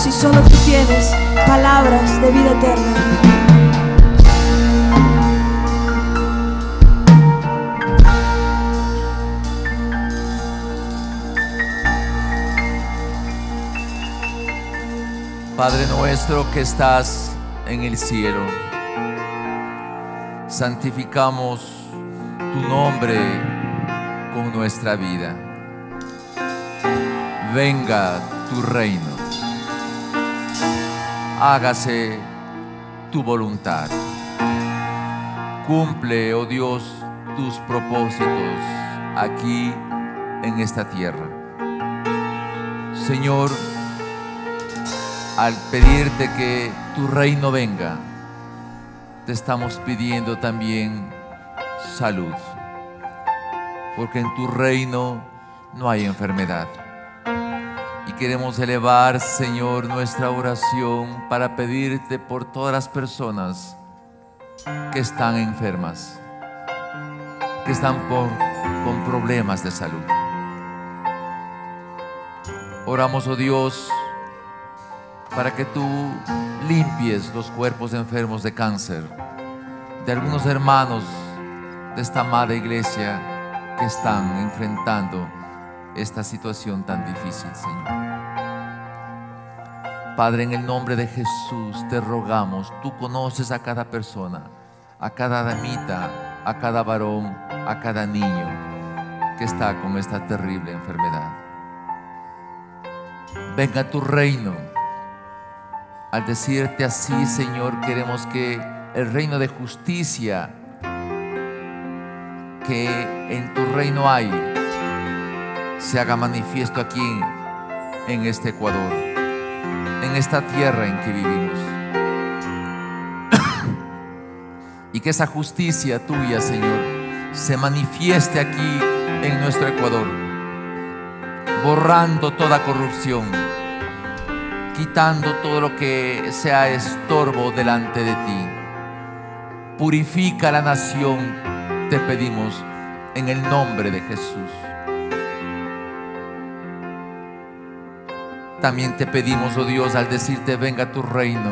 si solo tú tienes palabras de vida eterna? Padre nuestro que estás en el cielo, santificamos tu nombre con nuestra vida. Venga tu reino, hágase tu voluntad. Cumple, oh Dios, tus propósitos aquí en esta tierra. Señor, al pedirte que tu reino venga, te estamos pidiendo también salud, porque en tu reino no hay enfermedad. Y queremos elevar, Señor, nuestra oración para pedirte por todas las personas que están enfermas, que están con problemas de salud. Oramos, oh Dios, para que tú limpies los cuerpos enfermos de cáncer de algunos hermanos de esta amada iglesia que están enfrentando esta situación tan difícil, Señor. Padre, en el nombre de Jesús te rogamos, tú conoces a cada persona, a cada damita, a cada varón, a cada niño que está con esta terrible enfermedad. Venga tu reino. Al decirte así, Señor, queremos que el reino de justicia que en tu reino hay se haga manifiesto aquí en este Ecuador, en esta tierra en que vivimos. Y que esa justicia tuya, Señor, se manifieste aquí en nuestro Ecuador, borrando toda corrupción, quitando todo lo que sea estorbo delante de ti. Purifica la nación, te pedimos, en el nombre de Jesús. También te pedimos, oh Dios, al decirte venga tu reino,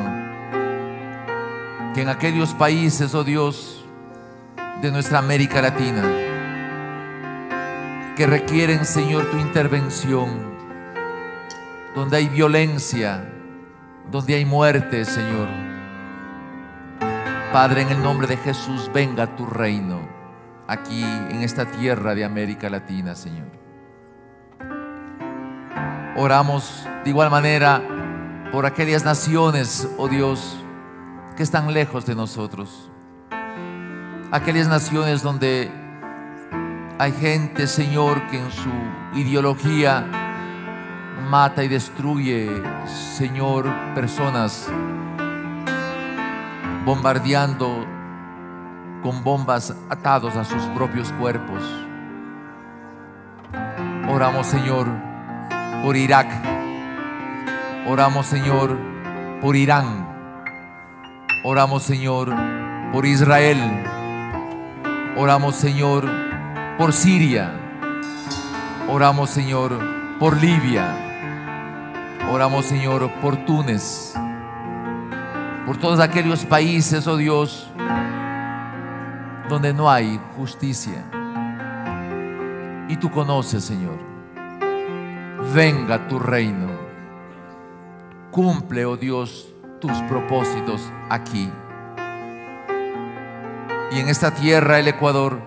que en aquellos países, oh Dios, de nuestra América Latina, que requieren, Señor, tu intervención, donde hay violencia, donde hay muerte, Señor. Padre, en el nombre de Jesús, venga tu reino aquí en esta tierra de América Latina, Señor. Oramos de igual manera por aquellas naciones, oh Dios, que están lejos de nosotros. Aquellas naciones donde hay gente, Señor, que en su ideología mata y destruye, Señor, personas, bombardeando con bombas atados a sus propios cuerpos. Oramos, Señor, por Irak. Oramos, Señor, por Irán. Oramos, Señor, por Israel. Oramos, Señor, por Siria. Oramos, Señor, por Libia. Oramos, Señor, por Túnez, por todos aquellos países, oh Dios, donde no hay justicia. Y tú conoces, Señor. Venga tu reino. Cumple, oh Dios, tus propósitos aquí. Y en esta tierra, el Ecuador,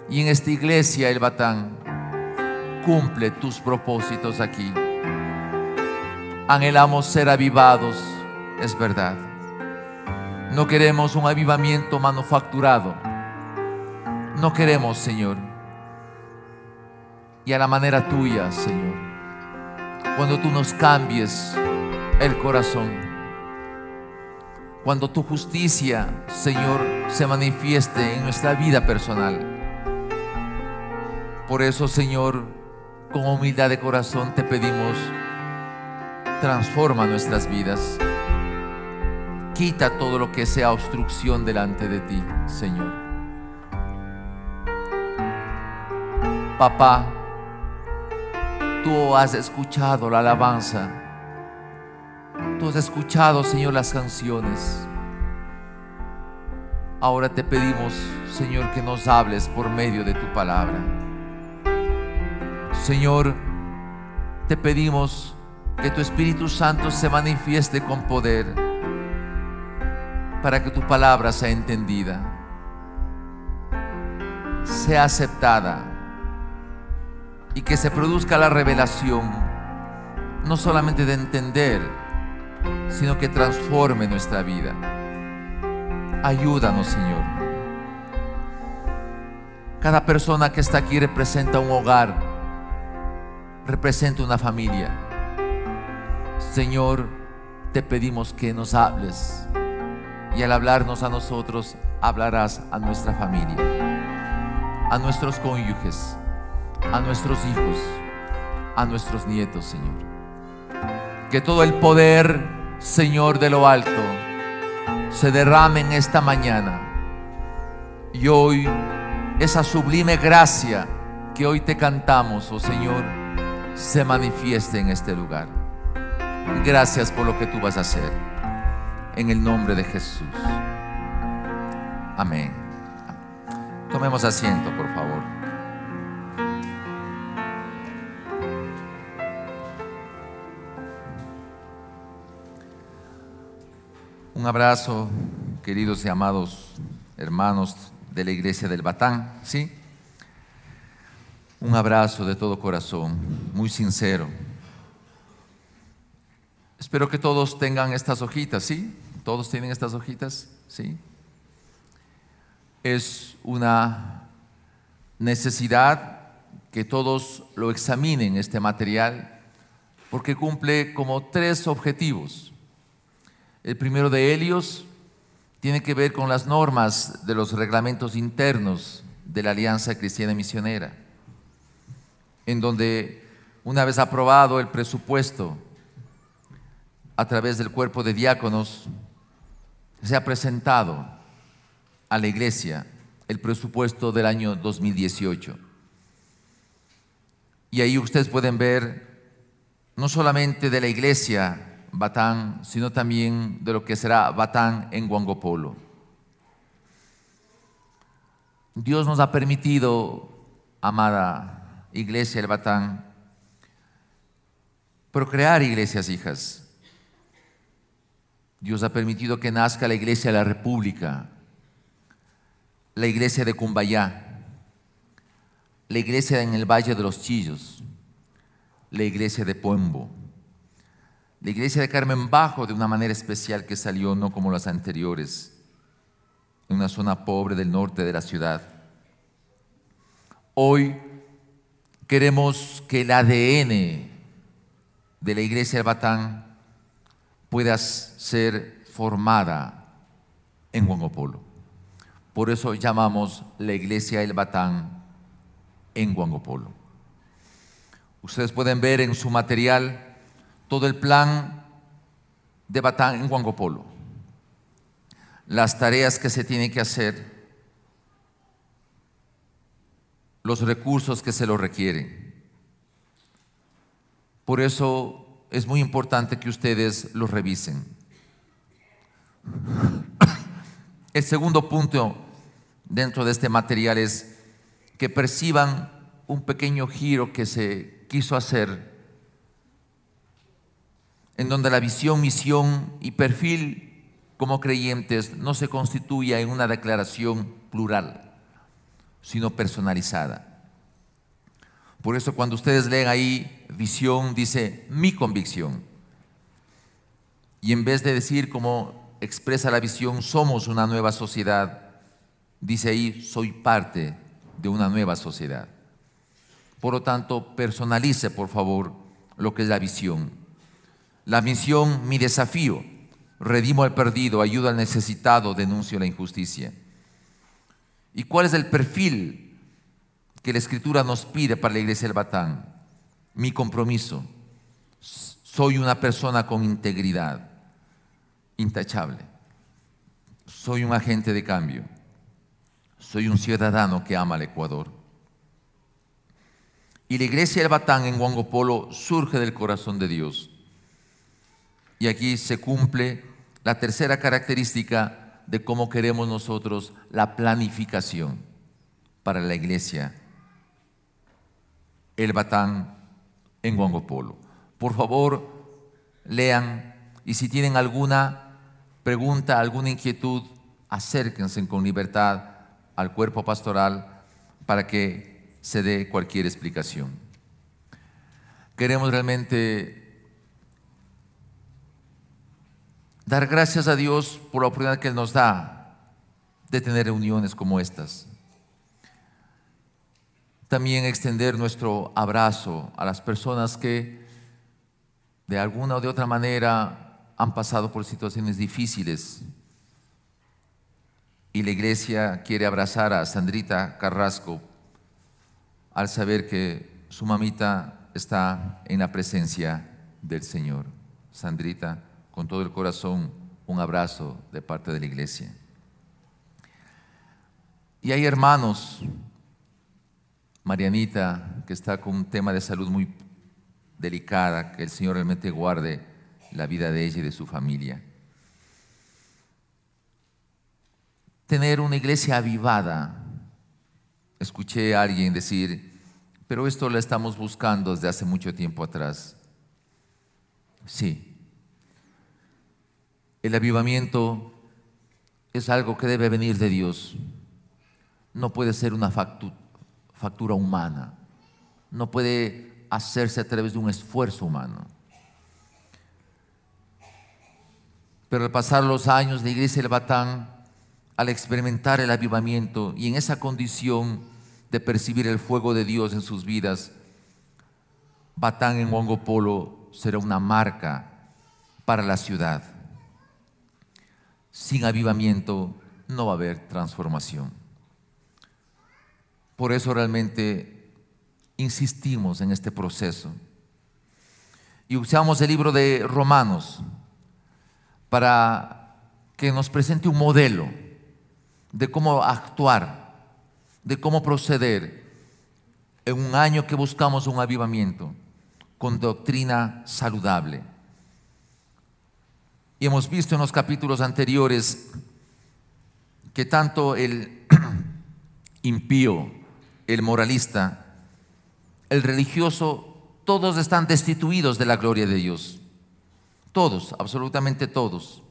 y en esta iglesia, el Batán, cumple tus propósitos aquí. Anhelamos ser avivados, es verdad. No queremos un avivamiento manufacturado. No queremos, Señor. Y a la manera tuya, Señor, cuando tú nos cambies el corazón, cuando tu justicia, Señor, se manifieste en nuestra vida personal. Por eso, Señor, con humildad de corazón te pedimos, transforma nuestras vidas. Quita todo lo que sea obstrucción delante de ti, Señor. Papá, tú has escuchado la alabanza. Tú has escuchado, Señor, las canciones. Ahora te pedimos, Señor, que nos hables por medio de tu palabra. Señor, te pedimos que tu Espíritu Santo se manifieste con poder para que tu palabra sea entendida, sea aceptada y que se produzca la revelación, no solamente de entender, sino que transforme nuestra vida. Ayúdanos, Señor. Cada persona que está aquí representa un hogar, representa una familia. Señor, te pedimos que nos hables y al hablarnos a nosotros, hablarás a nuestra familia, a nuestros cónyuges, a nuestros hijos, a nuestros nietos, Señor. Que todo el poder, Señor, de lo alto se derrame en esta mañana, y hoy esa sublime gracia que hoy te cantamos, oh Señor, se manifieste en este lugar. Gracias por lo que tú vas a hacer, en el nombre de Jesús. Amén. Tomemos asiento, por favor. Un abrazo, queridos y amados hermanos de la iglesia del Batán, ¿sí? Un abrazo de todo corazón, muy sincero. Espero que todos tengan estas hojitas, ¿sí? ¿Todos tienen estas hojitas? ¿Sí? Es una necesidad que todos lo examinen, este material, porque cumple como 3 objetivos. El primero de ellos tiene que ver con las normas de los reglamentos internos de la Alianza Cristiana Misionera, en donde, una vez aprobado el presupuesto a través del cuerpo de diáconos, se ha presentado a la iglesia el presupuesto del año 2018. Y ahí ustedes pueden ver no solamente de la iglesia Batán, sino también de lo que será Batán en Huangopolo. Dios nos ha permitido, amada iglesia del Batán, procrear iglesias hijas. Dios ha permitido que nazca la iglesia de la República, la iglesia de Cumbayá, la iglesia en el Valle de los Chillos, la iglesia de Puembo, la iglesia de Carmen Bajo, de una manera especial, que salió no como las anteriores, en una zona pobre del norte de la ciudad. Hoy queremos que el ADN de la iglesia del Batán pueda ser formada en Huangopolo. Por eso llamamos la iglesia del Batán en Huangopolo. Ustedes pueden ver en su material todo el plan de Batán en Huangopolo, las tareas que se tienen que hacer, los recursos que se lo requieren. Por eso es muy importante que ustedes los revisen. El segundo punto dentro de este material es que perciban un pequeño giro que se quiso hacer, en donde la visión, misión y perfil como creyentes no se constituya en una declaración plural, sino personalizada. Por eso cuando ustedes leen ahí visión, dice mi convicción. Y en vez de decir como expresa la visión, somos una nueva sociedad, dice ahí soy parte de una nueva sociedad. Por lo tanto, personalice por favor lo que es la visión. La misión, mi desafío: redimo al perdido, ayudo al necesitado, denuncio la injusticia. ¿Y cuál es el perfil que la Escritura nos pide para la iglesia del Batán? Mi compromiso: soy una persona con integridad, intachable. Soy un agente de cambio. Soy un ciudadano que ama al Ecuador. Y la iglesia del Batán en Huangopolo surge del corazón de Dios. Y aquí se cumple la tercera característica de cómo queremos nosotros la planificación para la iglesia el Batán en Huangopolo. Por favor, lean, y si tienen alguna pregunta, alguna inquietud, acérquense con libertad al cuerpo pastoral para que se dé cualquier explicación. Queremos realmente dar gracias a Dios por la oportunidad que Él nos da de tener reuniones como estas. También extender nuestro abrazo a las personas que de alguna o de otra manera han pasado por situaciones difíciles y la iglesia quiere abrazar a Sandrita Carrasco al saber que su mamita está en la presencia del Señor. Sandrita, con todo el corazón, un abrazo de parte de la iglesia. Y hay hermanos, Marianita, que está con un tema de salud muy delicada, que el Señor realmente guarde la vida de ella y de su familia. Tener una iglesia avivada. Escuché a alguien decir, pero esto lo estamos buscando desde hace mucho tiempo atrás. Sí. El avivamiento es algo que debe venir de Dios. No puede ser una factura humana. No puede hacerse a través de un esfuerzo humano. Pero al pasar los años, la iglesia del Batán, al experimentar el avivamiento y en esa condición de percibir el fuego de Dios en sus vidas, Batán en Huango Polo será una marca para la ciudad. Sin avivamiento no va a haber transformación. Por eso realmente insistimos en este proceso y usamos el libro de Romanos para que nos presente un modelo de cómo actuar, de cómo proceder en un año que buscamos un avivamiento con doctrina saludable. Y hemos visto en los capítulos anteriores que tanto el impío, el moralista, el religioso, todos están destituidos de la gloria de Dios. Todos, absolutamente todos.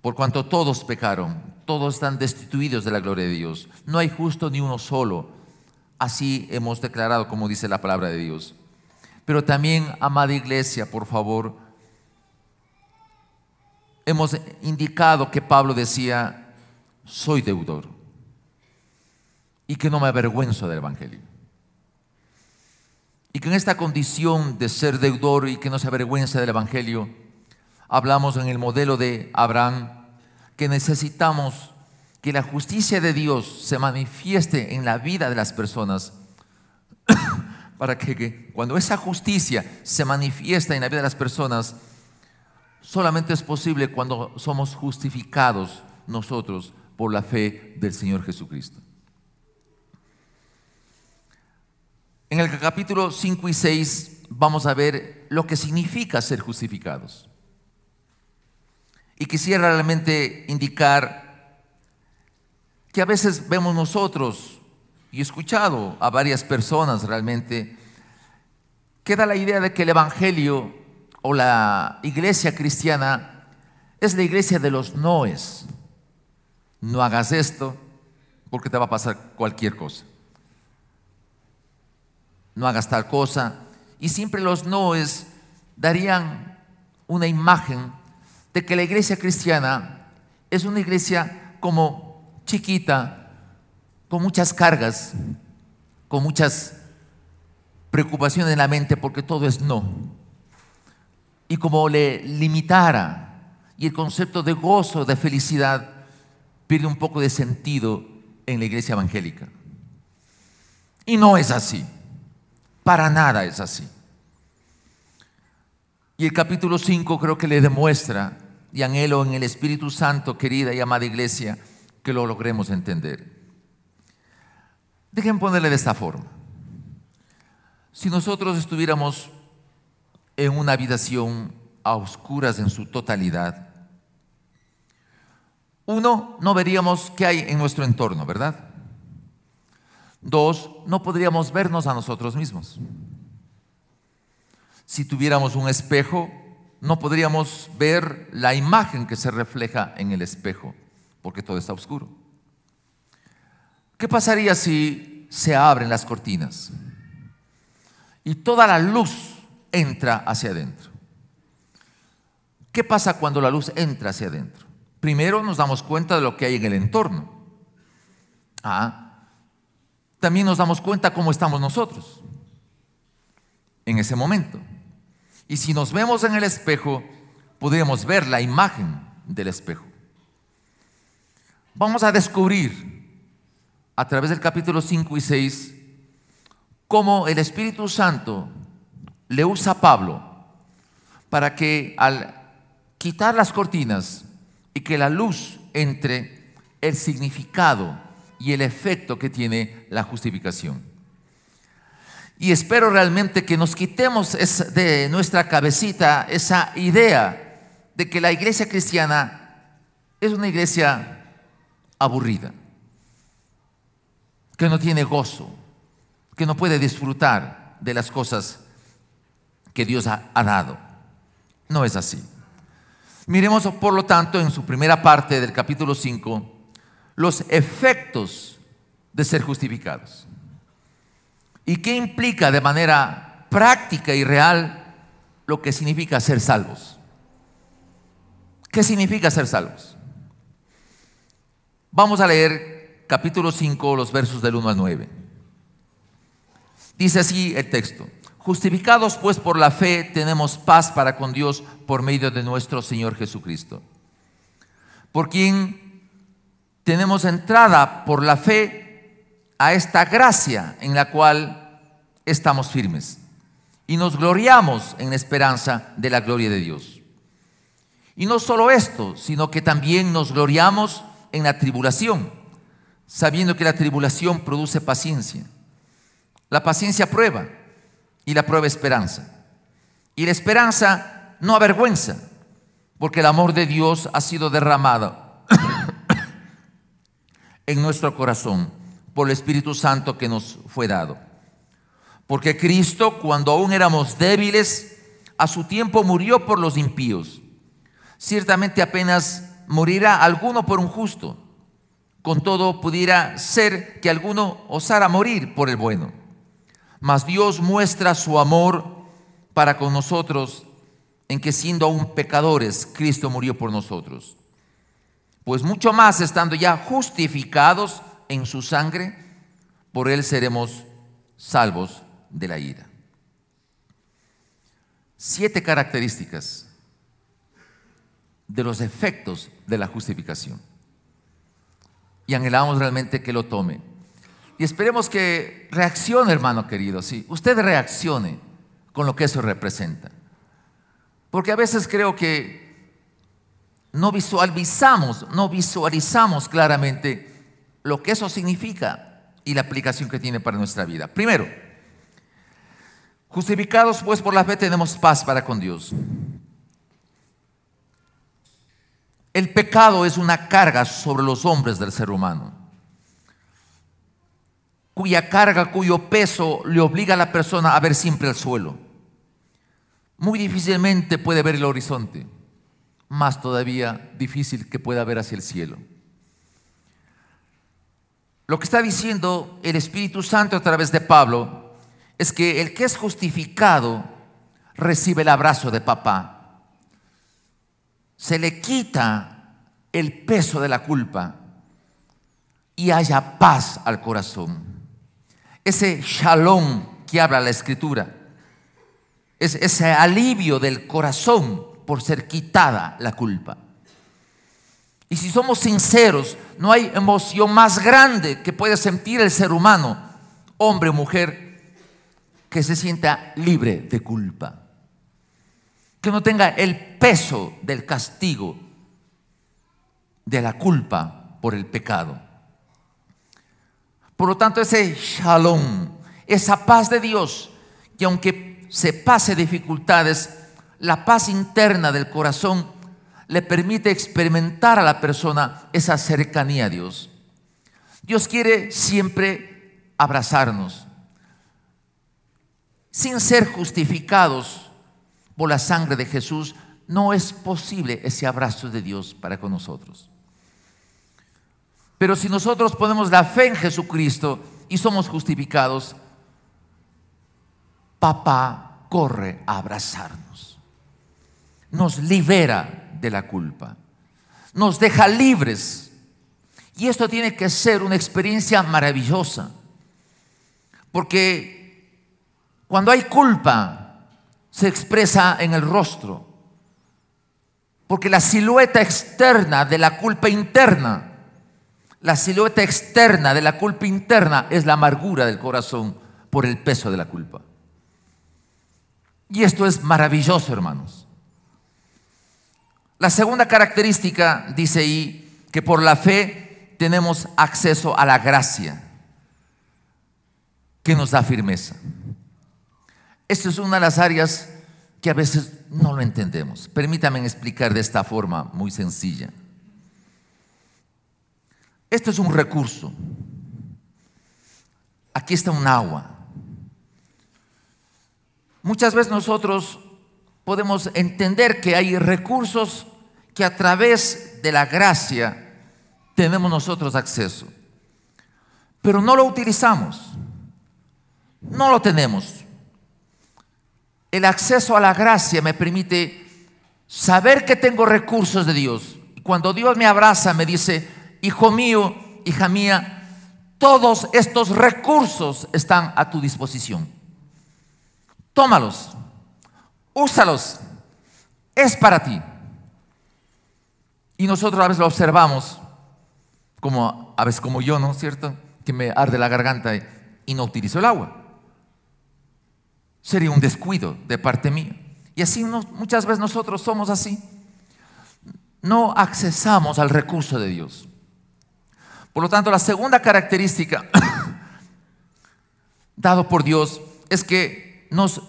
Por cuanto todos pecaron, todos están destituidos de la gloria de Dios. No hay justo ni uno solo. Así hemos declarado, como dice la palabra de Dios. Pero también, amada iglesia, por favor, hemos indicado que Pablo decía, soy deudor y que no me avergüenzo del evangelio. Y que en esta condición de ser deudor y que no se avergüenza del evangelio, hablamos en el modelo de Abraham, que necesitamos que la justicia de Dios se manifieste en la vida de las personas para que cuando esa justicia se manifiesta en la vida de las personas, solamente es posible cuando somos justificados nosotros por la fe del Señor Jesucristo. En el capítulo 5 y 6 vamos a ver lo que significa ser justificados. Y quisiera realmente indicar que a veces vemos nosotros, y he escuchado a varias personas realmente, que da la idea de que el evangelio o la iglesia cristiana es la iglesia de los noes. No hagas esto porque te va a pasar cualquier cosa. No hagas tal cosa. Y siempre los noes darían una imagen de que la iglesia cristiana es una iglesia como chiquita, con muchas cargas, con muchas preocupaciones en la mente porque todo es no. Y como le limitara y el concepto de gozo, de felicidad, pierde un poco de sentido en la iglesia evangélica. Y no es así. Para nada es así. Y el capítulo 5 creo que le demuestra, y anhelo en el Espíritu Santo, querida y amada iglesia, que lo logremos entender. Dejen ponerle de esta forma. Si nosotros estuviéramos en una habitación a oscuras en su totalidad, uno, no veríamos qué hay en nuestro entorno, ¿verdad? Dos, no podríamos vernos a nosotros mismos. Si tuviéramos un espejo, no podríamos ver la imagen que se refleja en el espejo, porque todo está oscuro. ¿Qué pasaría si se abren las cortinas y toda la luz entra hacia adentro? ¿Qué pasa cuando la luz entra hacia adentro? Primero nos damos cuenta de lo que hay en el entorno. También nos damos cuenta cómo estamos nosotros en ese momento. Y si nos vemos en el espejo, podemos ver la imagen del espejo. vamos a descubrir a través del capítulo 5 y 6 cómo el Espíritu Santo le usa a Pablo para que, al quitar las cortinas y que la luz entre, el significado y el efecto que tiene la justificación. Y espero realmente que nos quitemos de nuestra cabecita esa idea de que la iglesia cristiana es una iglesia aburrida, que no tiene gozo, que no puede disfrutar de las cosas que Dios ha dado. No es así. Miremos, por lo tanto, en su primera parte del capítulo 5, los efectos de ser justificados. ¿Y qué implica de manera práctica y real lo que significa ser salvos? ¿Qué significa ser salvos? Vamos a leer capítulo 5, los versos del 1 al 9. Dice así el texto: justificados pues por la fe, tenemos paz para con Dios por medio de nuestro Señor Jesucristo, por quien tenemos entrada por la fe a esta gracia en la cual estamos firmes y nos gloriamos en la esperanza de la gloria de Dios. Y no solo esto, sino que también nos gloriamos en la tribulación, sabiendo que la tribulación produce paciencia, la paciencia prueba, y la prueba esperanza, y la esperanza no avergüenza, porque el amor de Dios ha sido derramado en nuestro corazón por el Espíritu Santo que nos fue dado. Porque Cristo, cuando aún éramos débiles, a su tiempo murió por los impíos. Ciertamente apenas morirá alguno por un justo, con todo pudiera ser que alguno osara morir por el bueno. Mas Dios muestra su amor para con nosotros en que, siendo aún pecadores, Cristo murió por nosotros. Pues mucho más, estando ya justificados en su sangre, por él seremos salvos de la ira. 7 características de los efectos de la justificación. Y anhelamos realmente que lo tome. Y esperemos que reaccione, hermano querido. Sí, usted reaccione con lo que eso representa. Porque a veces creo que no visualizamos claramente lo que eso significa y la aplicación que tiene para nuestra vida. Primero, justificados pues por la fe, tenemos paz para con Dios. El pecado es una carga sobre los hombres del ser humano, cuya carga, cuyo peso le obliga a la persona a ver siempre el suelo. Muy difícilmente puede ver el horizonte, más todavía difícil que pueda ver hacia el cielo. Lo que está diciendo el Espíritu Santo a través de Pablo es que el que es justificado recibe el abrazo de papá. Se le quita el peso de la culpa y haya paz al corazón. Ese shalom que habla la Escritura es ese alivio del corazón por ser quitada la culpa. Y si somos sinceros, no hay emoción más grande que puede sentir el ser humano, hombre o mujer, que se sienta libre de culpa, que no tenga el peso del castigo de la culpa por el pecado. Por lo tanto, ese shalom, esa paz de Dios, que aunque se pase dificultades, la paz interna del corazón le permite experimentar a la persona esa cercanía a Dios. Dios quiere siempre abrazarnos. Sin ser justificados por la sangre de Jesús, no es posible ese abrazo de Dios para con nosotros. Pero si nosotros ponemos la fe en Jesucristo y somos justificados, papá corre a abrazarnos. Nos libera de la culpa, nos deja libres, y esto tiene que ser una experiencia maravillosa, porque cuando hay culpa se expresa en el rostro, porque la silueta externa de la culpa interna La silueta externa de la culpa interna es la amargura del corazón por el peso de la culpa. Y esto es maravilloso, hermanos. La segunda característica dice ahí que por la fe tenemos acceso a la gracia que nos da firmeza. Esta es una de las áreas que a veces no lo entendemos. Permítanme explicar de esta forma muy sencilla. Esto es un recurso. Aquí está un agua. Muchas veces nosotros podemos entender que hay recursos que a través de la gracia tenemos nosotros acceso, pero no lo utilizamos, no lo tenemos. El acceso a la gracia me permite saber que tengo recursos de Dios. Y cuando Dios me abraza, me dice: hijo mío, hija mía, todos estos recursos están a tu disposición. Tómalos, úsalos, es para ti. Y nosotros a veces lo observamos, como a veces como yo, ¿no es cierto? Que me arde la garganta y no utilizo el agua. Sería un descuido de parte mía. Y así muchas veces nosotros somos así. No accesamos al recurso de Dios. Por lo tanto, la segunda característica dado por Dios es que nos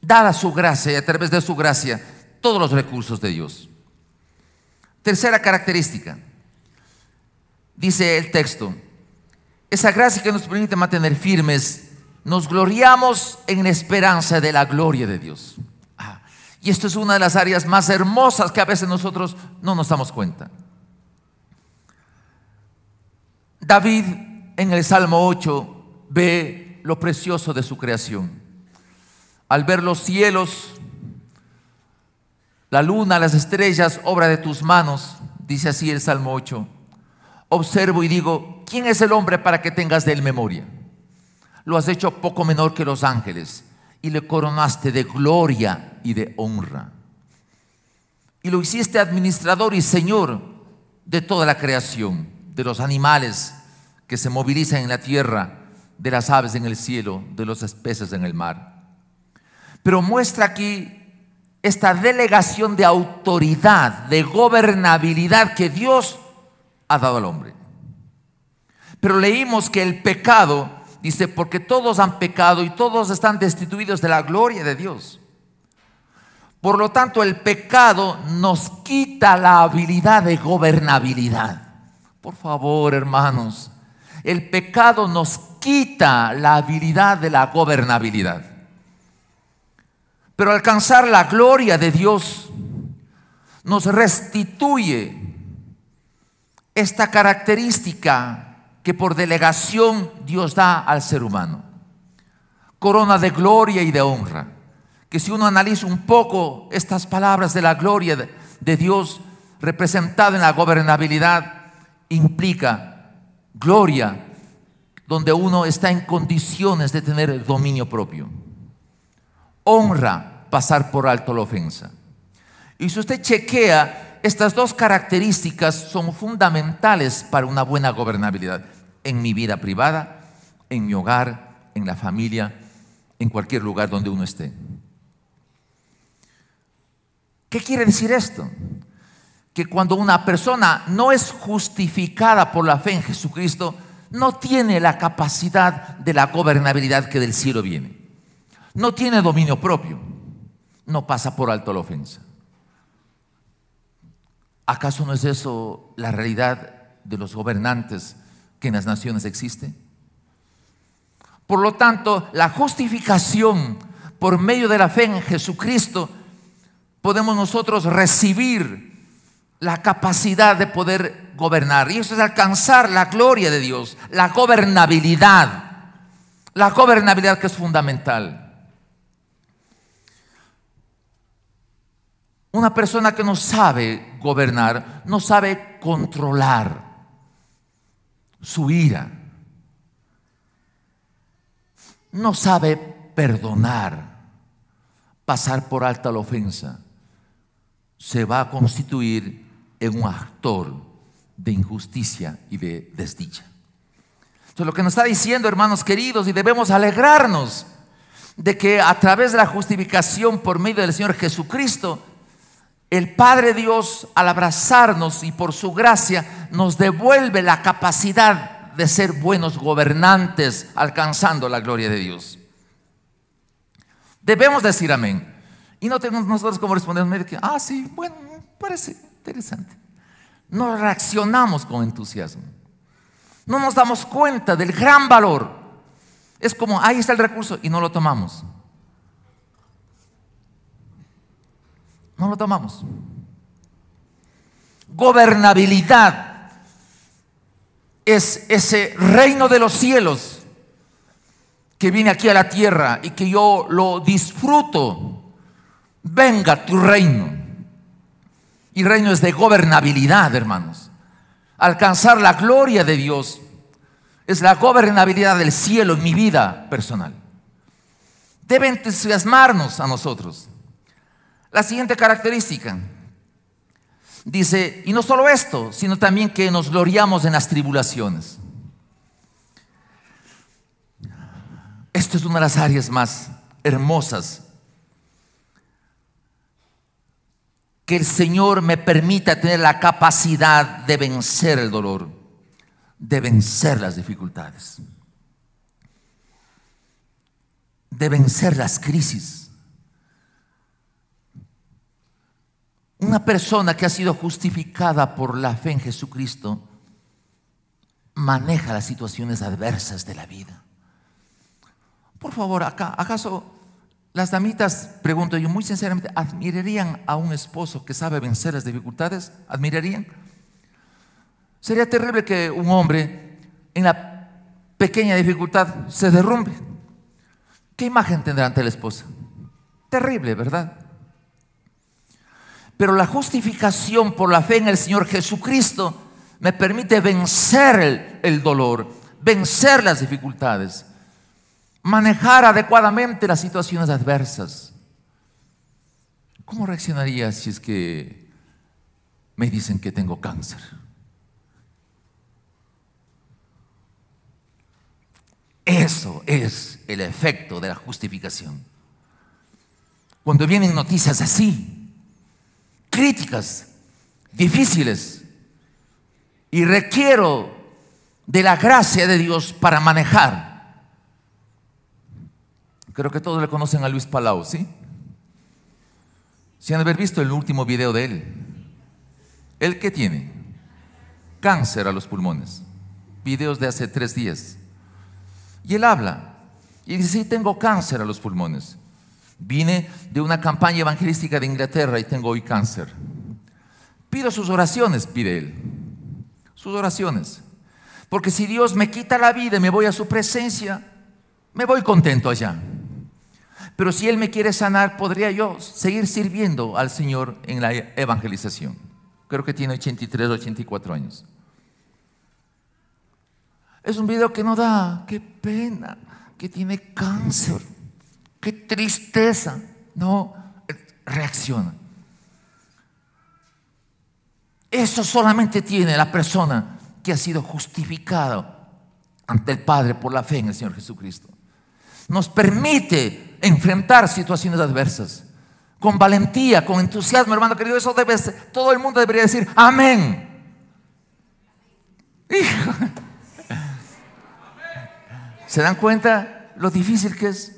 da su gracia y a través de su gracia todos los recursos de Dios. Tercera característica, dice el texto: esa gracia que nos permite mantener firmes, nos gloriamos en la esperanza de la gloria de Dios. Y esto es una de las áreas más hermosas que a veces nosotros no nos damos cuenta. David en el Salmo 8 ve lo precioso de su creación. Al ver los cielos, la luna, las estrellas, obra de tus manos, dice así el Salmo 8, observo y digo: ¿quién es el hombre para que tengas de él memoria? Lo has hecho poco menor que los ángeles y le coronaste de gloria y de honra. Y lo hiciste administrador y señor de toda la creación, de los animales que se movilizan en la tierra, de las aves en el cielo, de los peces en el mar. Pero muestra aquí esta delegación de autoridad, de gobernabilidad que Dios ha dado al hombre. Pero leímos que el pecado, dice, porque todos han pecado y todos están destituidos de la gloria de Dios. Por lo tanto, el pecado nos quita la habilidad de gobernabilidad. Por favor, hermanos, el pecado nos quita la habilidad de la gobernabilidad. Pero alcanzar la gloria de Dios nos restituye esta característica que por delegación Dios da al ser humano. Corona de gloria y de honra. Que si uno analiza un poco estas palabras de la gloria de Dios representada en la gobernabilidad, implica gloria donde uno está en condiciones de tener el dominio propio. Honra, pasar por alto la ofensa. Y si usted chequea, estas dos características son fundamentales para una buena gobernabilidad en mi vida privada, en mi hogar, en la familia, en cualquier lugar donde uno esté. ¿Qué quiere decir esto? Que cuando una persona no es justificada por la fe en Jesucristo, no tiene la capacidad de la gobernabilidad que del cielo viene. No tiene dominio propio, no pasa por alto la ofensa. ¿Acaso no es eso la realidad de los gobernantes que en las naciones existe? Por lo tanto, la justificación por medio de la fe en Jesucristo, podemos nosotros recibir la capacidad de poder gobernar. Y eso es alcanzar la gloria de Dios, la gobernabilidad que es fundamental. Una persona que no sabe gobernar, no sabe controlar su ira, no sabe perdonar, pasar por alta la ofensa, se va a constituir en un actor de injusticia y de desdicha. Entonces, lo que nos está diciendo, hermanos queridos, y debemos alegrarnos de que a través de la justificación por medio del Señor Jesucristo, el Padre Dios, al abrazarnos y por su gracia, nos devuelve la capacidad de ser buenos gobernantes, alcanzando la gloria de Dios. Debemos decir amén. Y no tenemos nosotros como responder medio que, sí, bueno, parece interesante. No reaccionamos con entusiasmo. No nos damos cuenta del gran valor. Es como, ahí está el recurso y no lo tomamos. No lo tomamos. Gobernabilidad es ese reino de los cielos que viene aquí a la tierra y que yo lo disfruto. Venga tu reino. Y reino es de gobernabilidad, hermanos. Alcanzar la gloria de Dios es la gobernabilidad del cielo en mi vida personal. Debe entusiasmarnos a nosotros. La siguiente característica dice, y no solo esto, sino también que nos gloriamos en las tribulaciones. Esto es una de las áreas más hermosas. Que el Señor me permita tener la capacidad de vencer el dolor, de vencer las dificultades, de vencer las crisis. Una persona que ha sido justificada por la fe en Jesucristo maneja las situaciones adversas de la vida. Por favor, ¿acaso las damitas, pregunto yo muy sinceramente, admirarían a un esposo que sabe vencer las dificultades? ¿Admirarían? Sería terrible que un hombre en la pequeña dificultad se derrumbe. ¿Qué imagen tendrá ante la esposa? Terrible, ¿verdad? Pero la justificación por la fe en el Señor Jesucristo me permite vencer el dolor, vencer las dificultades, manejar adecuadamente las situaciones adversas. ¿Cómo reaccionaría si es que me dicen que tengo cáncer? Eso es el efecto de la justificación. Cuando vienen noticias así, críticas, difíciles, y requiero de la gracia de Dios para manejar. Creo que todos le conocen a Luis Palau, ¿sí? Si han de haber visto el último video de él. ¿Él qué tiene? Cáncer a los pulmones. Videos de hace 3 días. Y él habla y dice, sí, tengo cáncer a los pulmones. Vine de una campaña evangelística de Inglaterra y tengo hoy cáncer. Pido sus oraciones, pide él. Sus oraciones. Porque si Dios me quita la vida y me voy a su presencia, me voy contento allá. Pero si Él me quiere sanar, podría yo seguir sirviendo al Señor en la evangelización. Creo que tiene 83 o 84 años. Es un video que no da, qué pena, que tiene cáncer, qué tristeza. No, reacciona. Eso solamente tiene la persona que ha sido justificada ante el Padre por la fe en el Señor Jesucristo. Nos permite enfrentar situaciones adversas con valentía, con entusiasmo, hermano querido. Eso debe ser, todo el mundo debería decir amén. Hijo. ¿Se dan cuenta lo difícil que es?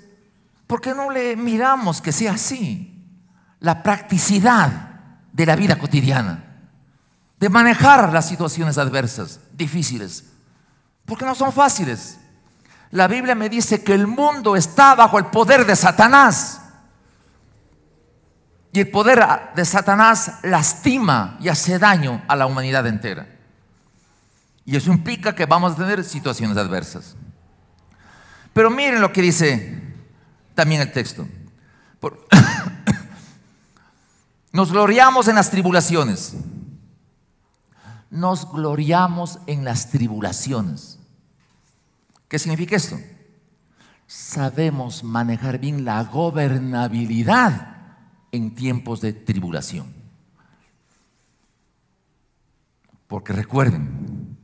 ¿Por qué no le miramos que sea así? La practicidad de la vida cotidiana, de manejar las situaciones adversas, difíciles, porque no son fáciles. La Biblia me dice que el mundo está bajo el poder de Satanás. Y el poder de Satanás lastima y hace daño a la humanidad entera. Y eso implica que vamos a tener situaciones adversas. Pero miren lo que dice también el texto. Nos gloriamos en las tribulaciones. Nos gloriamos en las tribulaciones. ¿Qué significa esto? Sabemos manejar bien la gobernabilidad en tiempos de tribulación. Porque recuerden,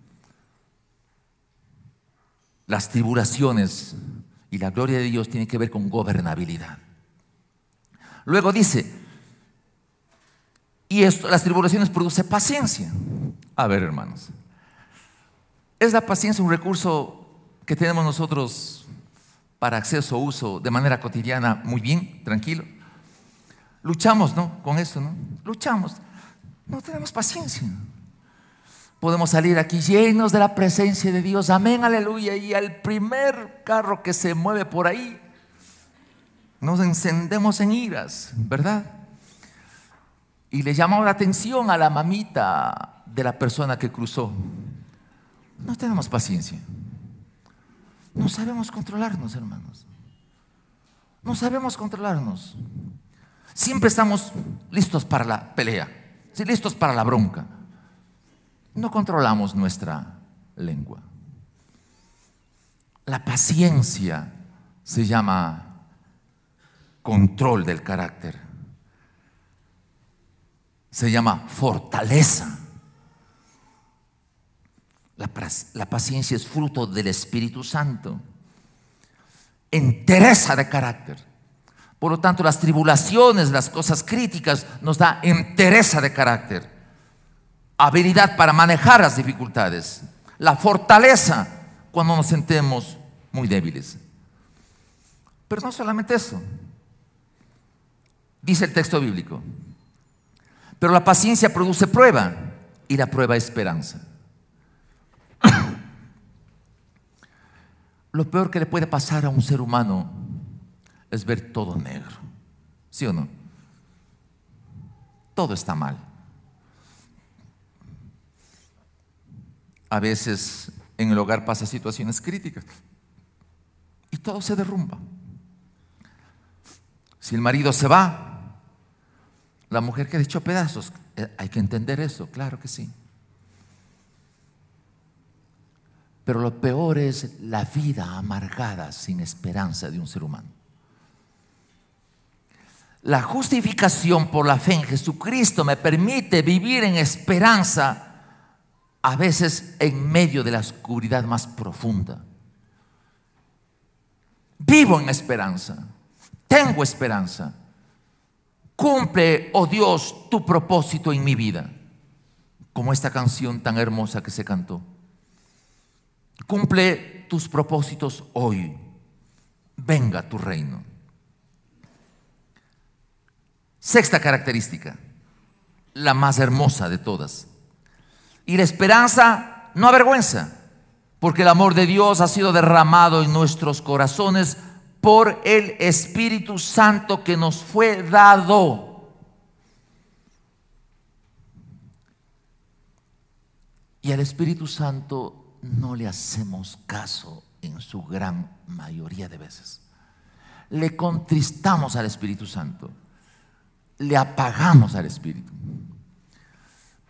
las tribulaciones y la gloria de Dios tienen que ver con gobernabilidad. Luego dice, y esto, las tribulaciones producen paciencia. A ver, hermanos, ¿es la paciencia un recurso que tenemos nosotros para acceso o uso de manera cotidiana? Muy bien, tranquilo. Luchamos, ¿no? Con eso, ¿no? Luchamos. No tenemos paciencia. Podemos salir aquí llenos de la presencia de Dios. Amén, aleluya. Y al primer carro que se mueve por ahí, nos encendemos en iras, ¿verdad? Y le llamamos la atención a la mamita de la persona que cruzó. No tenemos paciencia. No sabemos controlarnos, hermanos. No sabemos controlarnos. Siempre estamos listos para la pelea, sí, listos para la bronca. No controlamos nuestra lengua. La paciencia se llama control del carácter. Se llama fortaleza. La paciencia es fruto del Espíritu Santo. Entereza de carácter. Por lo tanto, las tribulaciones, las cosas críticas nos da entereza de carácter. Habilidad para manejar las dificultades. La fortaleza cuando nos sentemos muy débiles. Pero no solamente eso. Dice el texto bíblico. Pero la paciencia produce prueba y la prueba esperanza. Lo peor que le puede pasar a un ser humano es ver todo negro. ¿Sí o no? Todo está mal. A veces en el hogar pasa situaciones críticas y todo se derrumba. Si el marido se va, la mujer queda hecho pedazos. Hay que entender eso, claro que sí. Pero lo peor es la vida amargada sin esperanza de un ser humano. La justificación por la fe en Jesucristo me permite vivir en esperanza, a veces en medio de la oscuridad más profunda. Vivo en esperanza, tengo esperanza. Cumple, oh Dios, tu propósito en mi vida, como esta canción tan hermosa que se cantó. Cumple tus propósitos hoy. Venga tu reino. Sexta característica, la más hermosa de todas. Y la esperanza no avergüenza, porque el amor de Dios ha sido derramado en nuestros corazones por el Espíritu Santo que nos fue dado. Y al Espíritu Santo no le hacemos caso en su gran mayoría de veces. Le contristamos al Espíritu Santo, le apagamos al Espíritu.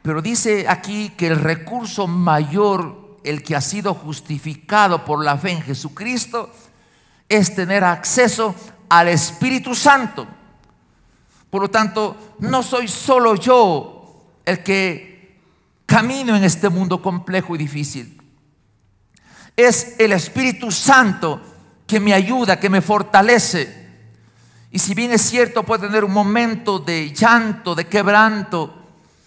Pero dice aquí que el recurso mayor, el que ha sido justificado por la fe en Jesucristo, es tener acceso al Espíritu Santo. Por lo tanto, no soy solo yo el que camino en este mundo complejo y difícil. Es el Espíritu Santo que me ayuda, que me fortalece. Y si bien es cierto, puedo tener un momento de llanto, de quebranto,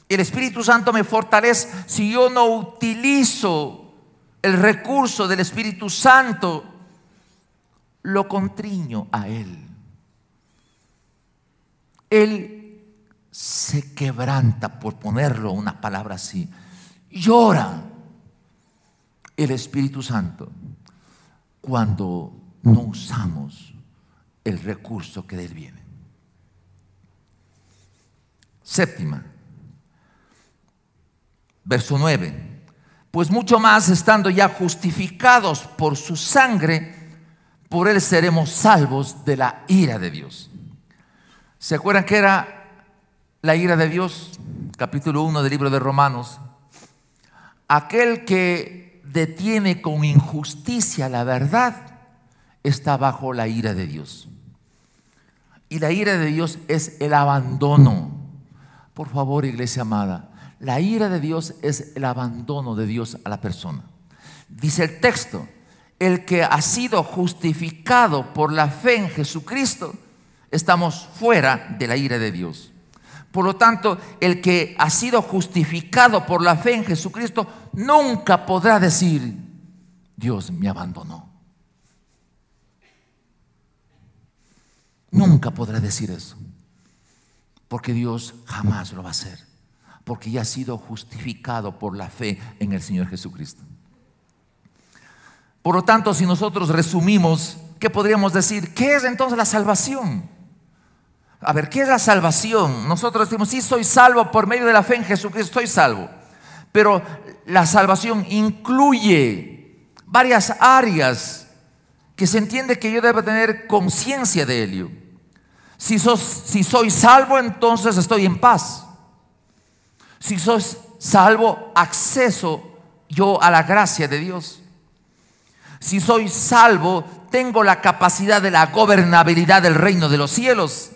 el Espíritu Santo me fortalece. Si yo no utilizo el recurso del Espíritu Santo, lo contriño a Él. Él se quebranta, por ponerlo una palabra así. Llora el Espíritu Santo cuando no usamos el recurso que de Él viene. Séptima, verso 9. Pues mucho más, estando ya justificados por su sangre, por Él seremos salvos de la ira de Dios. ¿Se acuerdan qué era la ira de Dios? Capítulo 1 del libro de Romanos. Aquel que detiene con injusticia la verdad está bajo la ira de Dios. Y la ira de Dios es el abandono. Por favor, iglesia amada, La ira de Dios es el abandono de Dios a la persona. Dice el texto: el que ha sido justificado por la fe en Jesucristo, estamos fuera de la ira de Dios. Por lo tanto, el que ha sido justificado por la fe en Jesucristo nunca podrá decir: Dios me abandonó. Nunca podrá decir eso, porque Dios jamás lo va a hacer, porque ya ha sido justificado por la fe en el Señor Jesucristo. Por lo tanto, si nosotros resumimos, ¿qué podríamos decir? ¿Qué es entonces la salvación? A ver, ¿qué es la salvación? Nosotros decimos: sí, soy salvo por medio de la fe en Jesucristo, estoy salvo. Pero la salvación incluye varias áreas que se entiende que yo debo tener conciencia de ello. Si soy salvo, entonces estoy en paz. Si soy salvo, acceso yo a la gracia de Dios. Si soy salvo, tengo la capacidad de la gobernabilidad del reino de los cielos.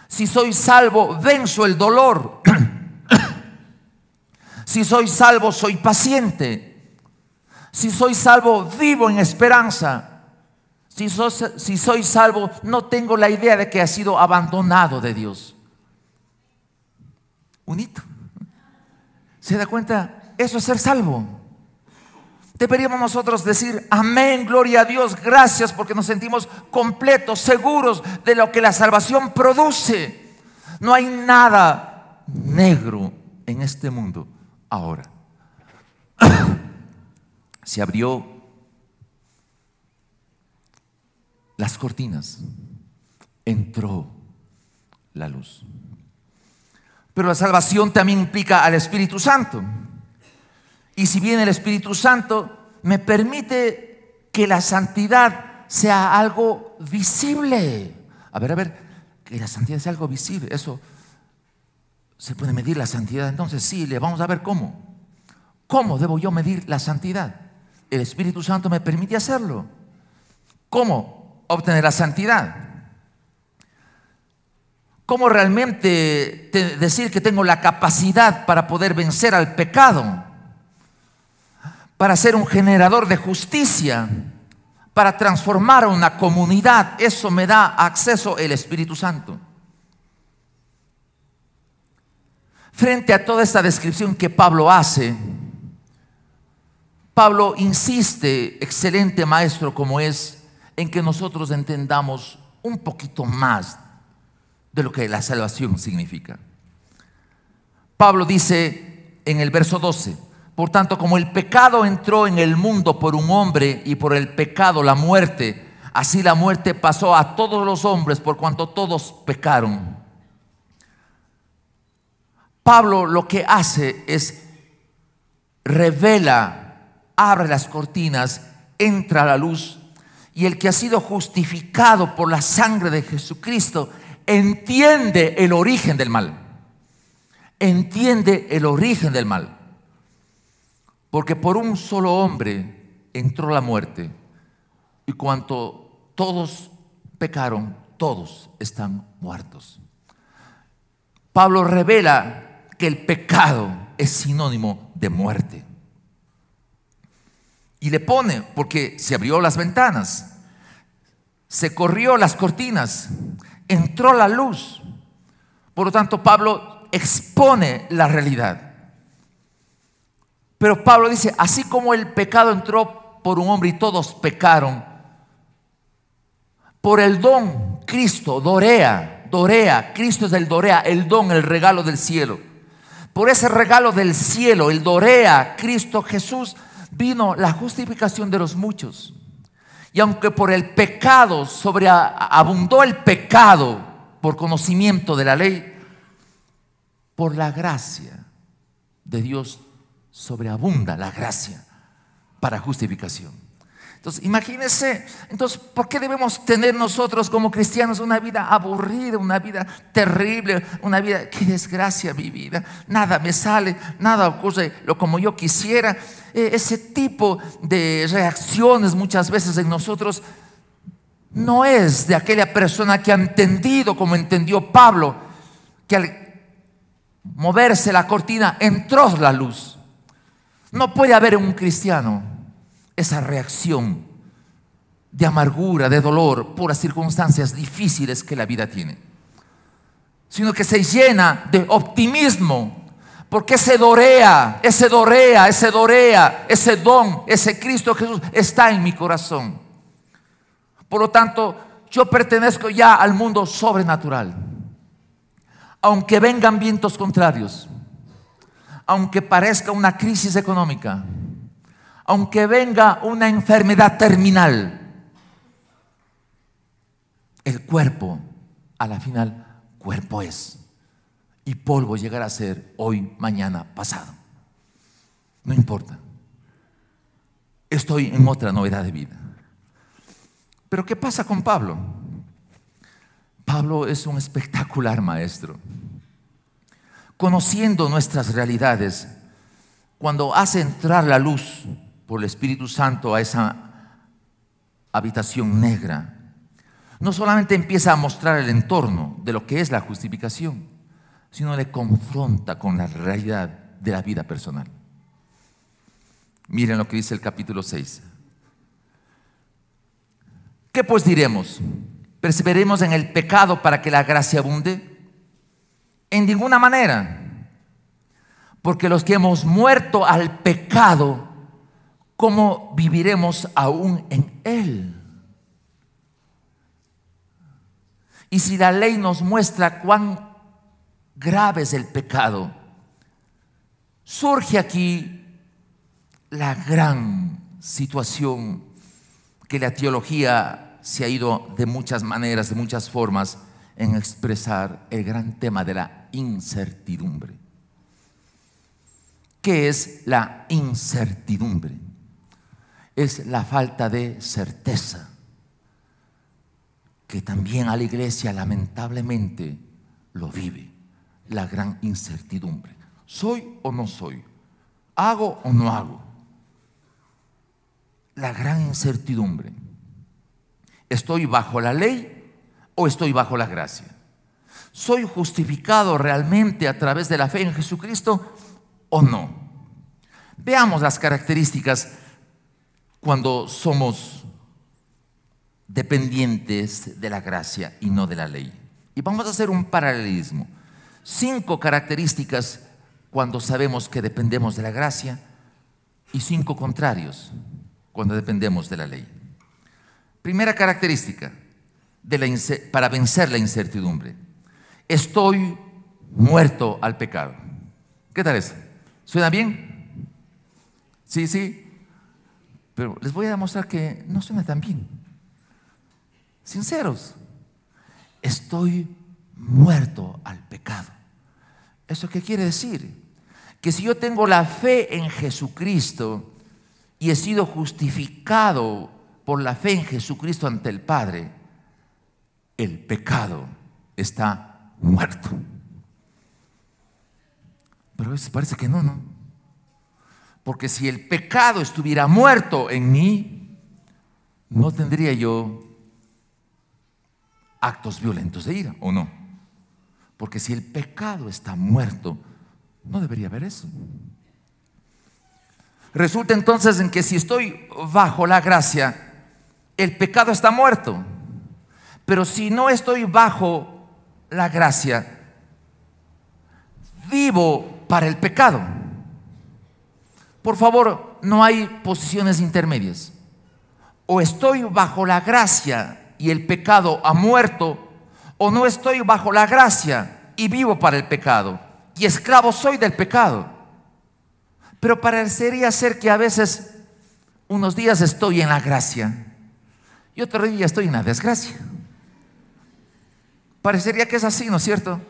Si soy salvo, venzo el dolor. Si soy salvo, soy paciente. Si soy salvo, vivo en esperanza. Si soy salvo, no tengo la idea de que ha sido abandonado de Dios. Un hito. ¿Se da cuenta? Eso es ser salvo. Deberíamos nosotros decir: amén, gloria a Dios, gracias, porque nos sentimos completos, seguros de lo que la salvación produce. No hay nada negro en este mundo ahora. Se abrió las cortinas, entró la luz. Pero la salvación también implica al Espíritu Santo. Y si bien el Espíritu Santo me permite que la santidad sea algo visible. A ver, que la santidad sea algo visible. Eso se puede medir, la santidad. Entonces sí, le vamos a ver cómo. ¿Cómo debo yo medir la santidad? El Espíritu Santo me permite hacerlo. ¿Cómo obtener la santidad? ¿Cómo realmente decir que tengo la capacidad para poder vencer al pecado? Para ser un generador de justicia, para transformar a una comunidad. Eso me da acceso el Espíritu Santo. Frente a toda esta descripción que Pablo hace, Pablo insiste, excelente maestro como es, en que nosotros entendamos un poquito más de lo que la salvación significa. Pablo dice en el verso 12: por tanto, como el pecado entró en el mundo por un hombre, y por el pecado la muerte, así la muerte pasó a todos los hombres por cuanto todos pecaron. Pablo lo que hace es revela, abre las cortinas, entra a la luz, y el que ha sido justificado por la sangre de Jesucristo entiende el origen del mal. Entiende el origen del mal. Porque por un solo hombre entró la muerte, y cuanto todos pecaron, todos están muertos. Pablo revela que el pecado es sinónimo de muerte. Y le pone, porque se abrió las ventanas, se corrió las cortinas, entró la luz. Por lo tanto, Pablo expone la realidad. Pero Pablo dice: así como el pecado entró por un hombre y todos pecaron, por el don, Cristo, Dorea, Cristo es el Dorea, el don, el regalo del cielo. Por ese regalo del cielo, el Dorea, Cristo Jesús, vino la justificación de los muchos. Y aunque por el pecado abundó el pecado por conocimiento de la ley, por la gracia de Dios sobreabunda la gracia para justificación. Entonces, imagínense, entonces, ¿por qué debemos tener nosotros como cristianos una vida aburrida, una vida terrible, una vida, qué desgracia mi vida, nada me sale, nada ocurre como yo quisiera? Ese tipo de reacciones muchas veces en nosotros no es de aquella persona que ha entendido como entendió Pablo, que moverse la cortina, entró la luz. No puede haber en un cristiano esa reacción de amargura, de dolor por las circunstancias difíciles que la vida tiene, sino que se llena de optimismo, porque ese don, ese Cristo Jesús está en mi corazón. Por lo tanto, yo pertenezco ya al mundo sobrenatural. Aunque vengan vientos contrarios, aunque parezca una crisis económica, aunque venga una enfermedad terminal, el cuerpo, a la final, cuerpo es. Y polvo llegará a ser hoy, mañana, pasado. No importa. Estoy en otra novedad de vida. Pero ¿qué pasa con Pablo? Pablo es un espectacular maestro. Conociendo nuestras realidades, cuando hace entrar la luz por el Espíritu Santo a esa habitación negra, no solamente empieza a mostrar el entorno de lo que es la justificación, sino le confronta con la realidad de la vida personal. Miren lo que dice el capítulo 6. ¿Qué pues diremos? ¿Perseveremos en el pecado para que la gracia abunde? En ninguna manera. Porque los que hemos muerto al pecado, ¿cómo viviremos aún en él? Y si la ley nos muestra cuán grave es el pecado, surge aquí la gran situación que la teología se ha ido de muchas maneras, de muchas formas, en expresar el gran tema de la incertidumbre. ¿Qué es la incertidumbre? Es la falta de certeza, que también a la iglesia lamentablemente lo vive. La gran incertidumbre. ¿Soy o no soy? ¿Hago o no hago? La gran incertidumbre. ¿Estoy bajo la ley o estoy bajo la gracia? ¿Soy justificado realmente a través de la fe en Jesucristo o no? Veamos las características cuando somos dependientes de la gracia y no de la ley. Y vamos a hacer un paralelismo. 5 características cuando sabemos que dependemos de la gracia y 5 contrarios cuando dependemos de la ley. Primera característica para vencer la incertidumbre: estoy muerto al pecado. ¿Qué tal eso? ¿Suena bien? Sí, sí. Pero les voy a demostrar que no suena tan bien. Sinceros. Estoy muerto al pecado. ¿Eso qué quiere decir? Que si yo tengo la fe en Jesucristo y he sido justificado por la fe en Jesucristo ante el Padre, el pecado está muerto. Pero a veces parece que no. Porque si el pecado estuviera muerto en mí, no tendría yo actos violentos de ira, ¿o no? Porque si el pecado está muerto, no debería haber eso. Resulta entonces en que si estoy bajo la gracia, el pecado está muerto. Pero si no estoy bajo la gracia, vivo para el pecado. Por favor, no hay posiciones intermedias. O estoy bajo la gracia y el pecado ha muerto, o no estoy bajo la gracia y vivo para el pecado, y esclavo soy del pecado. Pero parecería ser que a veces unos días estoy en la gracia y otro día estoy en la desgracia. Parecería que es así, ¿no es cierto?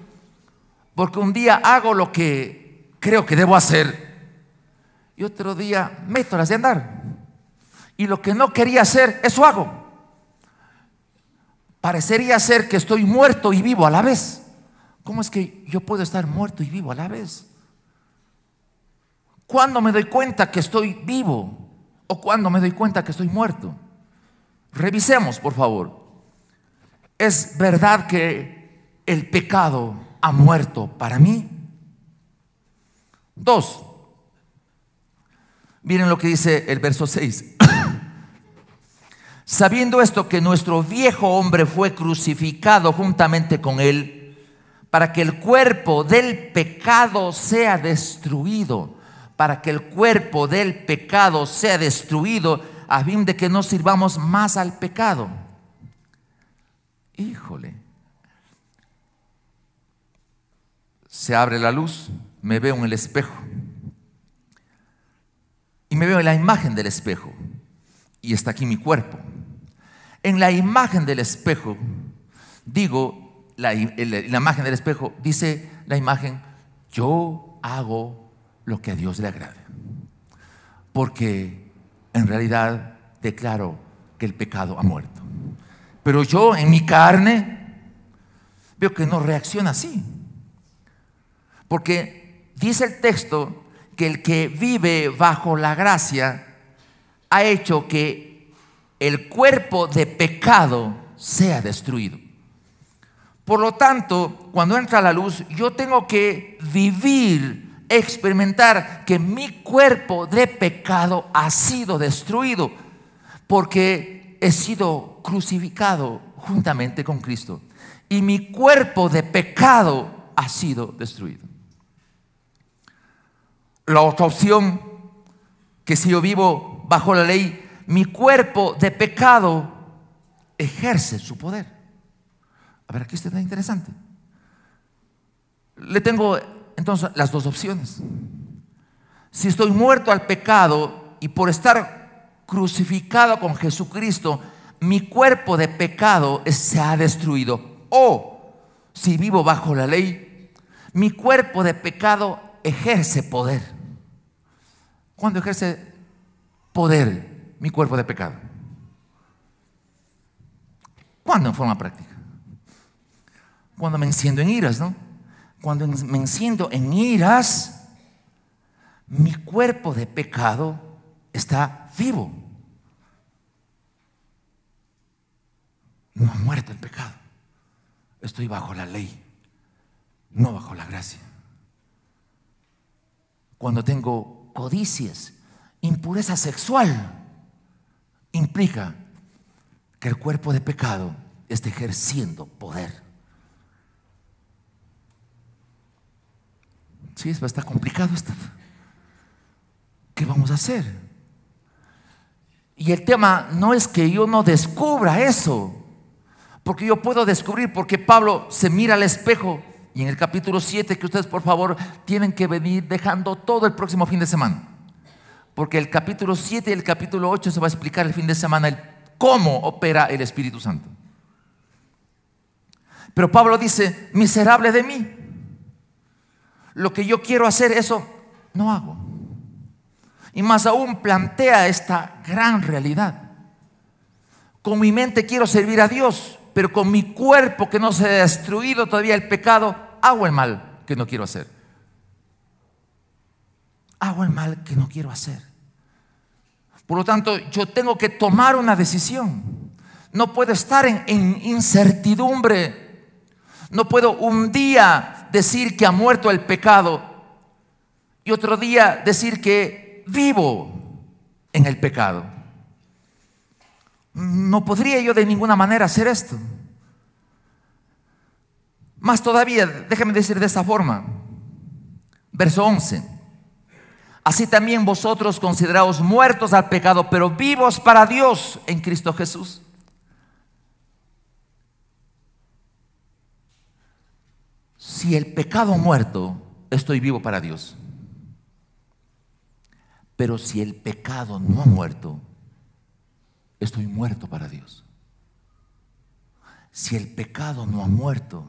Porque un día hago lo que creo que debo hacer y otro día meto las de andar, y lo que no quería hacer, eso hago. Parecería ser que estoy muerto y vivo a la vez. ¿Cómo es que yo puedo estar muerto y vivo a la vez? ¿Cuándo me doy cuenta que estoy vivo? ¿O cuándo me doy cuenta que estoy muerto? Revisemos, por favor. ¿Es verdad que el pecado ha muerto para mí? 2. Miren lo que dice el verso 6. Sabiendo esto, que nuestro viejo hombre fue crucificado juntamente con él, para que el cuerpo del pecado sea destruido, para que el cuerpo del pecado sea destruido, a fin de que no sirvamos más al pecado. Híjole. Se abre la luz, me veo en el espejo y me veo en la imagen del espejo, y está aquí mi cuerpo. En la imagen del espejo, digo, la imagen del espejo, dice la imagen: yo hago lo que a Dios le agrade, porque en realidad declaro que el pecado ha muerto. Pero yo en mi carne veo que no reacciona así, porque dice el texto que el que vive bajo la gracia ha hecho que el cuerpo de pecado sea destruido. Por lo tanto, cuando entra la luz, yo tengo que vivir, experimentar que mi cuerpo de pecado ha sido destruido, porque he sido crucificado juntamente con Cristo, y mi cuerpo de pecado ha sido destruido. La otra opción, que si yo vivo bajo la ley, mi cuerpo de pecado ejerce su poder. A ver, aquí está interesante. Le tengo entonces las dos opciones. Si estoy muerto al pecado y por estar crucificado con Jesucristo, mi cuerpo de pecado se ha destruido. O si vivo bajo la ley, mi cuerpo de pecado ejerce poder. ¿Cuándo ejerce poder mi cuerpo de pecado? ¿Cuándo en forma práctica? Cuando me enciendo en iras, ¿no? Cuando me enciendo en iras, mi cuerpo de pecado está vivo. No ha muerto el pecado. Estoy bajo la ley, no bajo la gracia. Cuando tengo codicias, impureza sexual, implica que el cuerpo de pecado está ejerciendo poder. Sí, está complicado esto. ¿Qué vamos a hacer? Y el tema no es que yo no descubra eso, porque yo puedo descubrir, porque Pablo se mira al espejo, y en el capítulo 7, que ustedes por favor tienen que venir dejando todo el próximo fin de semana, porque el capítulo 7 y el capítulo 8 se va a explicar el fin de semana el cómo opera el Espíritu Santo. Pero Pablo dice: miserable de mí, lo que yo quiero hacer, eso no hago. Y más aún plantea esta gran realidad: con mi mente quiero servir a Dios, pero con mi cuerpo que no se ha destruido todavía el pecado, hago el mal que no quiero hacer. Hago el mal que no quiero hacer. Por lo tanto, yo tengo que tomar una decisión. No puedo estar en incertidumbre. No puedo un día decir que ha muerto el pecado y otro día decir que vivo en el pecado. No podría yo de ninguna manera hacer esto. Más todavía, déjame decir de esta forma. Verso 11. Así también vosotros consideraos muertos al pecado, pero vivos para Dios en Cristo Jesús. Si el pecado ha muerto, estoy vivo para Dios. Pero si el pecado no ha muerto, estoy muerto para Dios. Si el pecado no ha muerto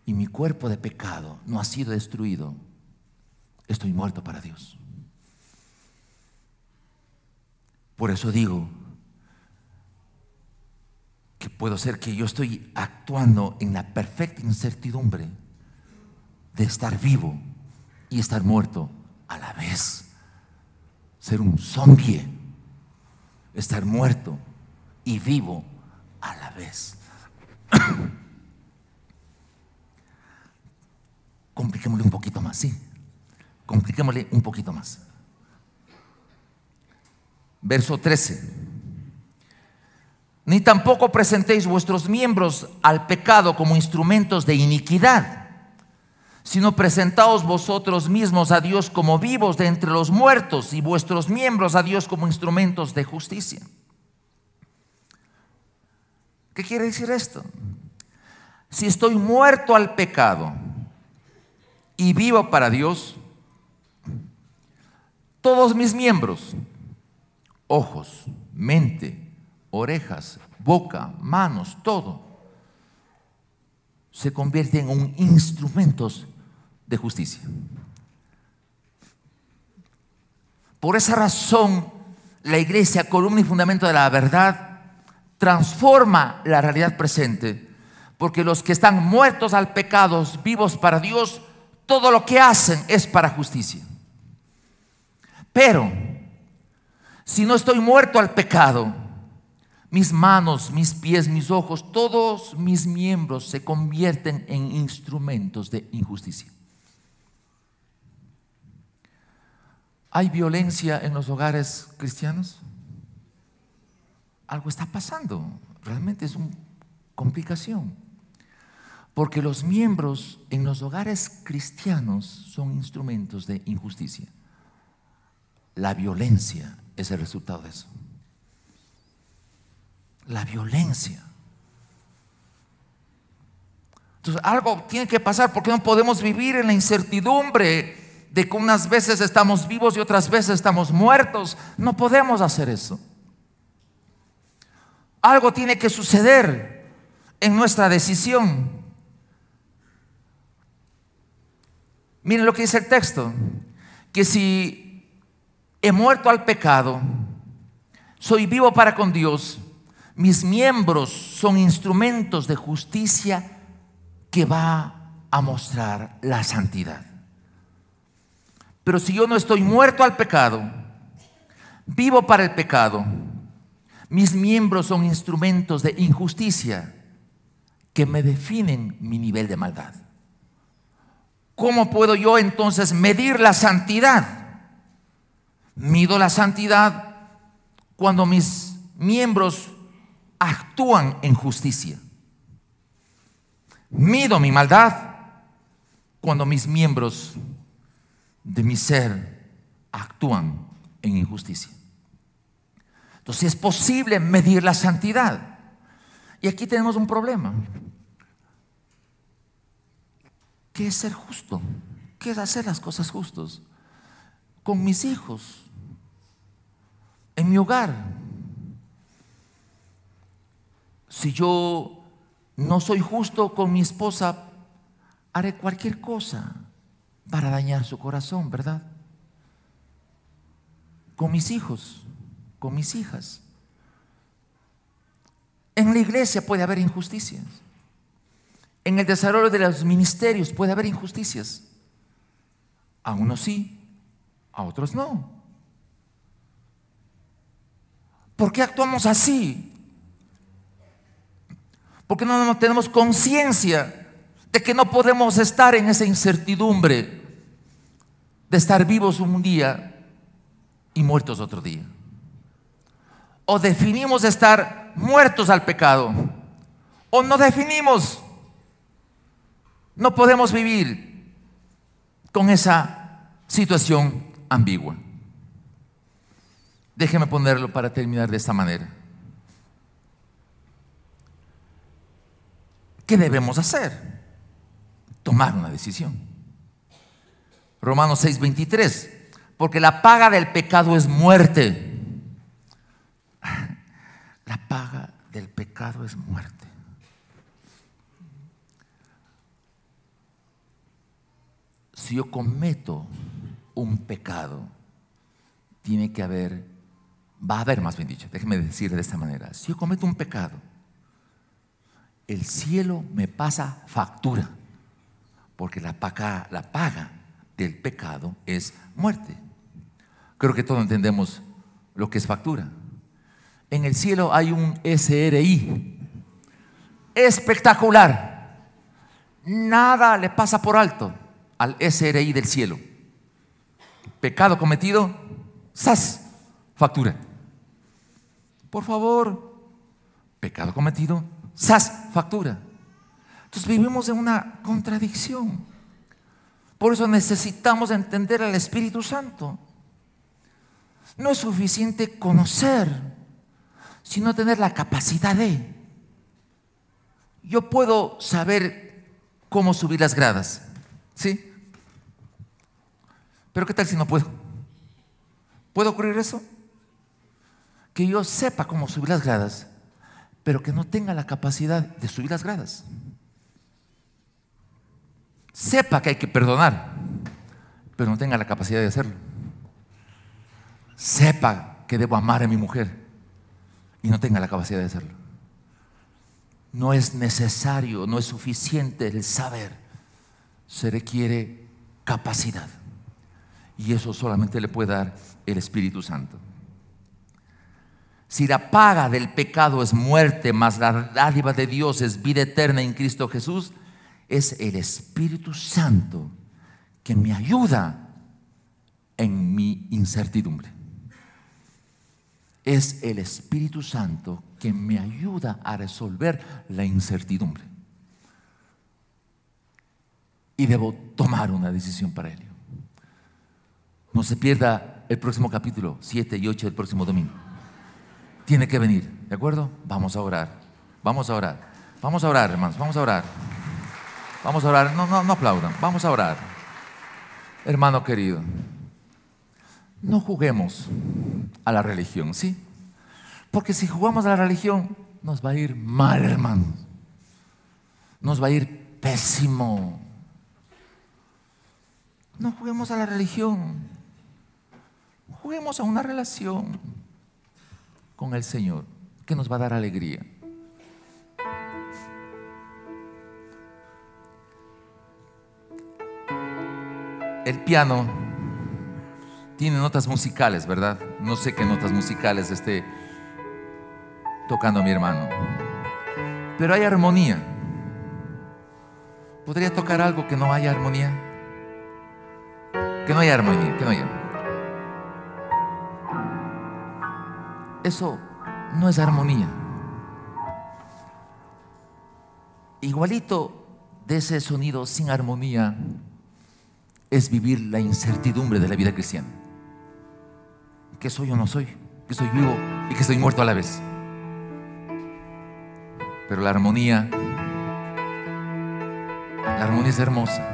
y mi cuerpo de pecado no ha sido destruido, estoy muerto para Dios. Por eso digo que puedo ser que yo estoy actuando en la perfecta incertidumbre de estar vivo y estar muerto a la vez. Ser un zombie, estar muerto y vivo a la vez. Compliquémosle un poquito más, sí. compliquémosle un poquito más. Verso 13. Ni tampoco presentéis vuestros miembros al pecado como instrumentos de iniquidad, sino presentaos vosotros mismos a Dios como vivos de entre los muertos y vuestros miembros a Dios como instrumentos de justicia. ¿Qué quiere decir esto? Si estoy muerto al pecado y vivo para Dios, todos mis miembros, ojos, mente, orejas, boca, manos, todo, se convierten en instrumentos de justicia. Por esa razón, la iglesia, columna y fundamento de la verdad, transforma la realidad presente, porque los que están muertos al pecado, vivos para Dios, todo lo que hacen es para justicia. Pero si no estoy muerto al pecado, mis manos, mis pies, mis ojos, todos mis miembros se convierten en instrumentos de injusticia. ¿Hay violencia en los hogares cristianos? Algo está pasando. Realmente es una complicación. Porque los miembros en los hogares cristianos son instrumentos de injusticia. La violencia es el resultado de eso. La violencia. Entonces algo tiene que pasar, porque no podemos vivir en la incertidumbre de que unas veces estamos vivos y otras veces estamos muertos. No podemos hacer eso. Algo tiene que suceder en nuestra decisión. Miren lo que dice el texto, que si he muerto al pecado, soy vivo para con Dios, mis miembros son instrumentos de justicia que va a mostrar la santidad. Pero si yo no estoy muerto al pecado, vivo para el pecado, mis miembros son instrumentos de injusticia que me definen mi nivel de maldad. ¿Cómo puedo yo entonces medir la santidad? Mido la santidad cuando mis miembros actúan en justicia. Mido mi maldad cuando mis miembros de mi ser actúan en injusticia. Entonces es posible medir la santidad. Y aquí tenemos un problema. ¿Qué es ser justo? ¿Qué es hacer las cosas justas? Con mis hijos, en mi hogar. Si yo no soy justo con mi esposa, haré cualquier cosa para dañar su corazón, ¿verdad? Con mis hijos, con mis hijas. En la iglesia puede haber injusticias. En el desarrollo de los ministerios puede haber injusticias. A unos sí, a otros no. ¿Por qué actuamos así? Porque no tenemos conciencia de que no podemos estar en esa incertidumbre de estar vivos un día y muertos otro día. O definimos estar muertos al pecado, o no definimos. No podemos vivir con esa situación ambigua. Déjeme ponerlo para terminar de esta manera. ¿Qué debemos hacer? Tomar una decisión. Romanos 6:23, porque la paga del pecado es muerte. La paga del pecado es muerte. Si yo cometo un pecado, va a haber, más bien dicho, déjeme decir de esta manera, si yo cometo un pecado, el cielo me pasa factura, porque la paga del pecado es muerte. Creo que todos entendemos lo que es factura. En el cielo hay un SRI espectacular. Nada le pasa por alto al SRI del cielo. Pecado cometido, ¡zas! Factura. Por favor, pecado cometido, ¡zas! Factura. Entonces vivimos en una contradicción. Por eso necesitamos entender al Espíritu Santo. No es suficiente conocer, sino tener la capacidad de. Yo puedo saber cómo subir las gradas, ¿sí? Pero ¿qué tal si no puedo? ¿Puede ocurrir eso? Que yo sepa cómo subir las gradas, pero que no tenga la capacidad de subir las gradas. Sepa que hay que perdonar, pero no tenga la capacidad de hacerlo. Sepa que debo amar a mi mujer y no tenga la capacidad de hacerlo. No es necesario, no es suficiente el saber. Se requiere capacidad. Y eso solamente le puede dar el Espíritu Santo. Si la paga del pecado es muerte, mas la dádiva de Dios es vida eterna en Cristo Jesús, es el Espíritu Santo que me ayuda en mi incertidumbre. Es el Espíritu Santo que me ayuda a resolver la incertidumbre. Y debo tomar una decisión para ello. No se pierda el próximo capítulo 7 y 8 del próximo domingo. Tiene que venir, ¿de acuerdo? Vamos a orar. Vamos a orar. Vamos a orar, hermanos. Vamos a orar. Vamos a orar. No aplaudan. Vamos a orar. Hermano querido, no juguemos a la religión, ¿sí? Porque si jugamos a la religión, nos va a ir mal, hermanos. Nos va a ir pésimo. No juguemos a la religión. Juguemos a una relación con el Señor que nos va a dar alegría. El piano tiene notas musicales, ¿verdad? No sé qué notas musicales esté tocando mi hermano, pero hay armonía. ¿Podría tocar algo que no haya armonía? Que no haya armonía, que no haya. Eso no es armonía. Igualito de ese sonido sin armonía es vivir la incertidumbre de la vida cristiana. ¿Qué soy o no soy? ¿Que soy vivo y que estoy muerto a la vez? Pero la armonía es hermosa.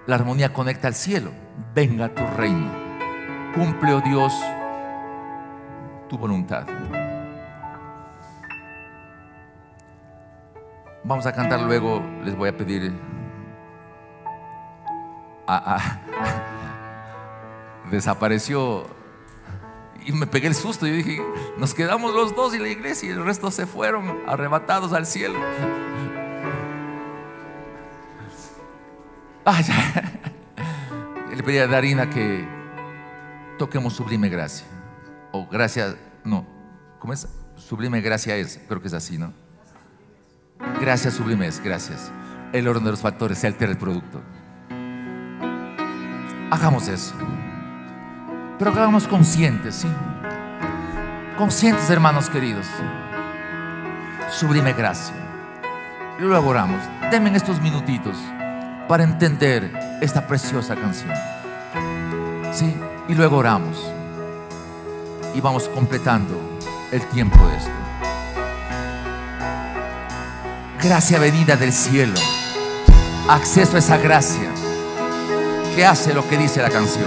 La armonía conecta al cielo. Venga tu reino. Cumple, oh Dios, tu voluntad. Vamos a cantar luego. Les voy a pedir desapareció y me pegué el susto. Yo dije, nos quedamos los dos y la iglesia, y el resto se fueron arrebatados al cielo. Le pedí a Darina que toquemos Sublime Gracia, o Gracia, no, ¿cómo es? Sublime Gracia es, creo que es así, ¿no? Gracias sublime es, gracias. El orden de los factores se altera el producto. Hagamos eso, pero hagamos conscientes, ¿sí? Conscientes, hermanos queridos. Sublime Gracia. Y luego oramos. Denme estos minutitos para entender esta preciosa canción, ¿sí? Y luego oramos y vamos completando el tiempo de esto. Gracia venida del cielo, acceso a esa gracia que hace lo que dice la canción.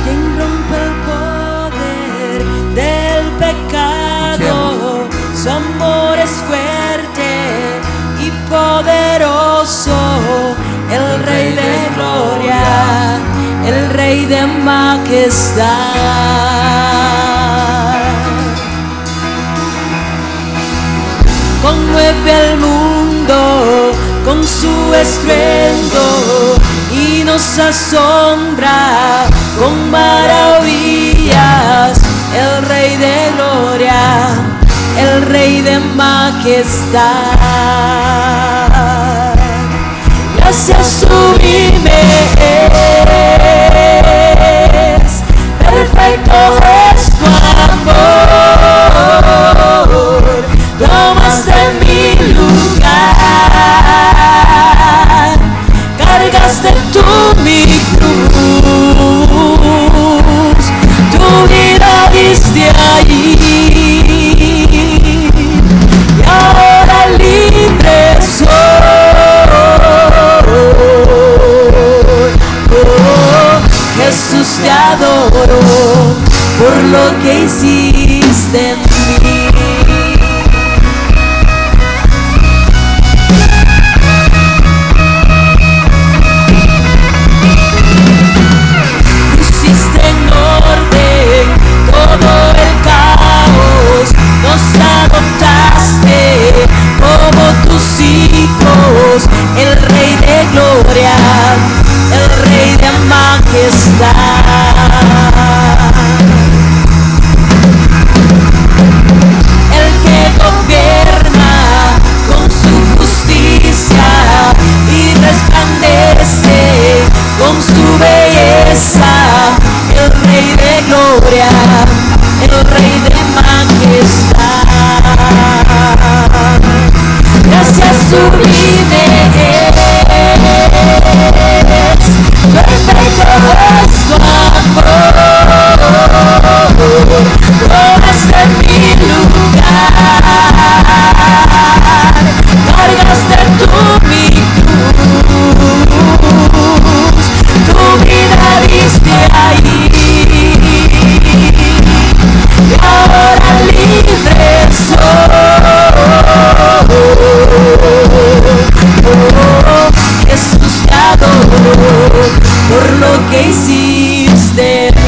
Quien rompe el poder del pecado, su amor es fuerte y poderoso. El Rey de gloria, el Rey de majestad. Conmueve el mundo con su estruendo y nos asombra con maravillas. el Rey de gloria, el Rey de majestad. Gracias sublime es, perfecto es tu amor, tomaste mi lugar, cargaste tú mi cruz, tu vida diste allí, y ahora libre soy. Oh, Jesús, te adoro por lo que hiciste en mí. Pusiste en orden todo el caos, nos adoptaste como tus hijos, el Rey de gloria, el Rey de majestad, el que gobierna con su justicia y resplandece con su belleza, el Rey de gloria, el Rey de majestad. Gracias sublime es, perfecto es tu amor, tomaste mi lugar, cargaste tú mi cruz, tu vida diste ahí, y ahora libre soy. Oh, Jesús, te adoro por lo que hiciste en mí.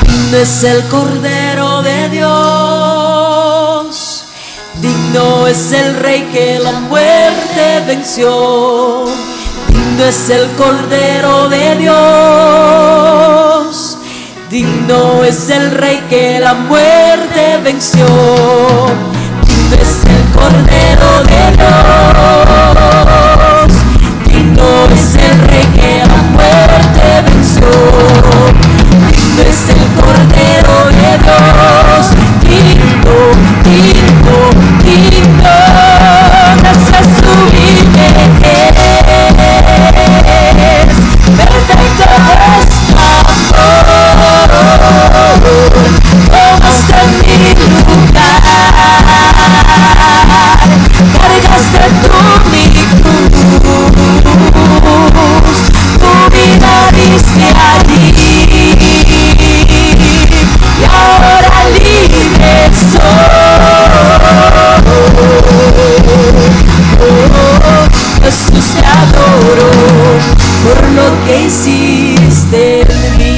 Digno es el Cordero de Dios, digno es el Rey que la muerte venció. Digno es el Cordero de Dios, digno es el Rey que la muerte venció. Digno es el Cordero de Dios, digno es el Rey que la muerte venció. Digno es el Cordero de Dios, digno, digno, digno. Gracias sublime es, perfecto es tu amor, tomaste mi lugar, cargaste tú mi cruz, tu vida diste allí, y ahora libre soy. Oh, Jesús, te adoro por lo que hiciste en mí.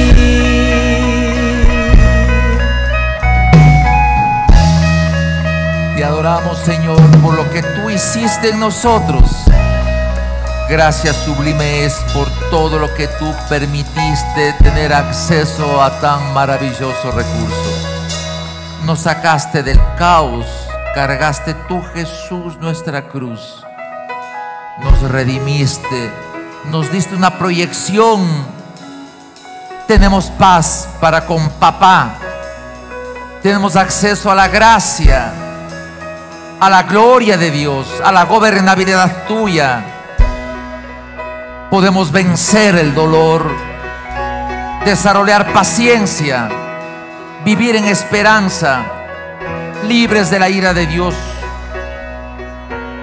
Te adoramos, Señor, por lo que tú hiciste en nosotros. Gracias sublime es por todo lo que tú permitiste tener acceso a tan maravilloso recurso. Nos sacaste del caos, cargaste tú, Jesús, nuestra cruz. Nos redimiste, nos diste una proyección. Tenemos paz para con papá. Tenemos acceso a la gracia, a la gloria de Dios, a la gobernabilidad tuya. Podemos vencer el dolor, desarrollar paciencia, vivir en esperanza, libres de la ira de Dios.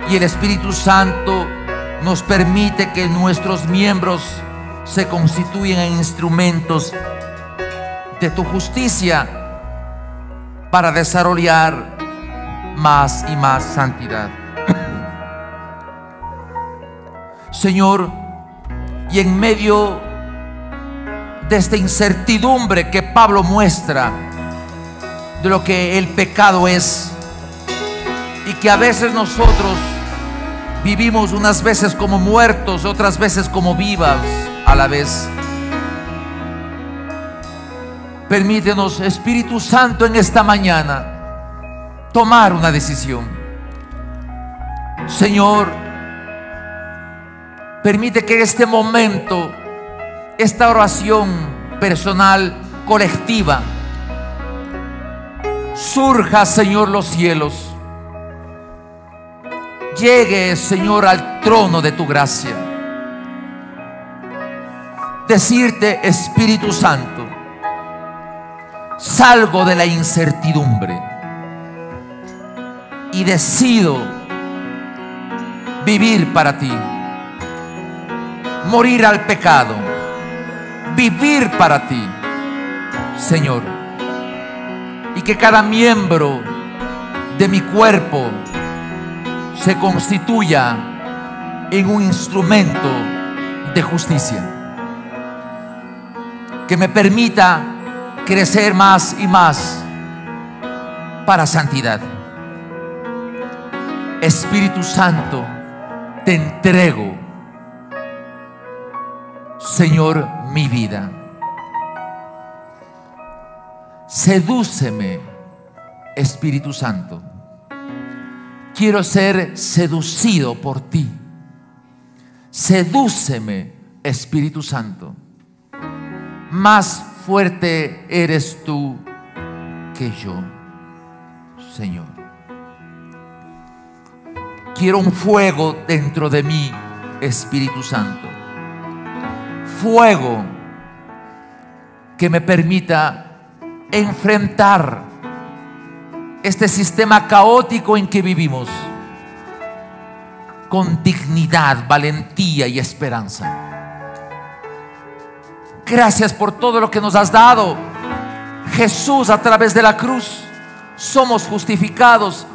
Y el Espíritu Santo nos permite que nuestros miembros se constituyan en instrumentos de tu justicia para desarrollar más y más santidad. Señor, y en medio de esta incertidumbre que Pablo muestra de lo que el pecado es, y que a veces nosotros vivimos unas veces como muertos, otras veces como vivas a la vez. Permítenos, Espíritu Santo, en esta mañana tomar una decisión. Señor, permite que en este momento, esta oración personal, colectiva, surja, Señor, los cielos. Llegue, Señor, al trono de tu gracia. Decirte, Espíritu Santo, salgo de la incertidumbre y decido vivir para ti, morir al pecado, vivir para ti, Señor, y que cada miembro de mi cuerpo se constituya en un instrumento de justicia que me permita crecer más y más para santidad. Espíritu Santo, te entrego, Señor, mi vida. Sedúceme, Espíritu Santo. Quiero ser seducido por ti. Sedúceme, Espíritu Santo. Más fuerte eres tú que yo, Señor. Quiero un fuego dentro de mí, Espíritu Santo. Fuego que me permita enfrentar este sistema caótico en que vivimos con dignidad, valentía y esperanza. Gracias por todo lo que nos has dado, Jesús. A través de la cruz somos justificados.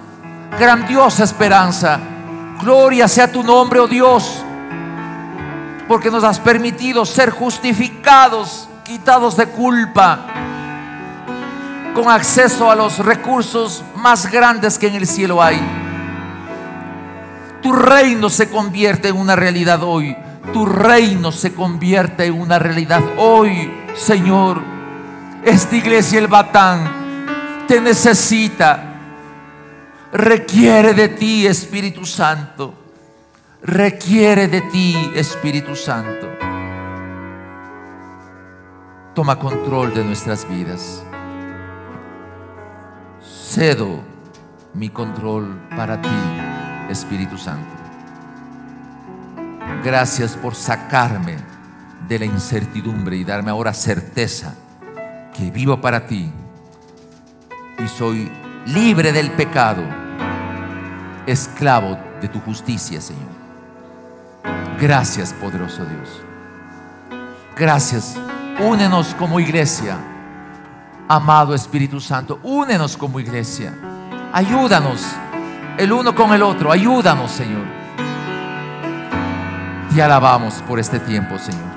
Grandiosa esperanza. Gloria sea tu nombre, oh Dios, porque nos has permitido ser justificados, quitados de culpa, con acceso a los recursos más grandes que en el cielo hay. Tu reino se convierte en una realidad hoy. Tu reino se convierte en una realidad hoy, Señor. Esta iglesia, el Batán, te necesita. Requiere de ti, Espíritu Santo. Requiere de ti, Espíritu Santo. Toma control de nuestras vidas. Cedo mi control para ti, Espíritu Santo. Gracias por sacarme de la incertidumbre y darme ahora certeza que vivo para ti y soy libre del pecado, esclavo de tu justicia, Señor. Gracias, poderoso Dios. Gracias. Únenos como iglesia, amado Espíritu Santo. Únenos como iglesia. Ayúdanos el uno con el otro. Ayúdanos, Señor. Te alabamos por este tiempo, Señor.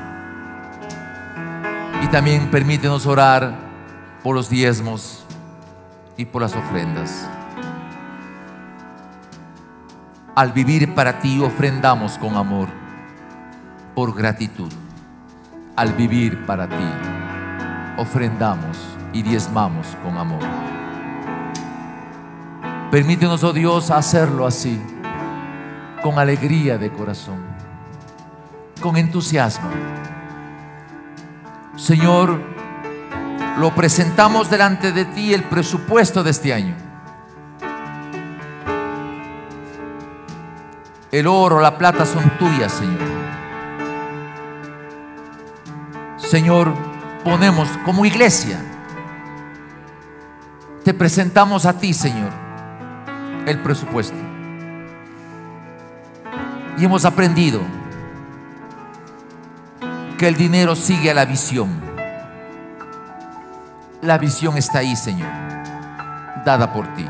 Y también permítenos orar por los diezmos y por las ofrendas. Al vivir para ti ofrendamos con amor, por gratitud. Al vivir para ti ofrendamos y diezmamos con amor. Permítenos, oh Dios, hacerlo así, con alegría de corazón, con entusiasmo. Señor, lo presentamos delante de ti, el presupuesto de este año. El oro, la plata son tuyas, Señor. Señor, ponemos como iglesia, te presentamos a ti, Señor, el presupuesto. Y hemos aprendido que el dinero sigue a la visión. La visión está ahí, Señor, dada por ti.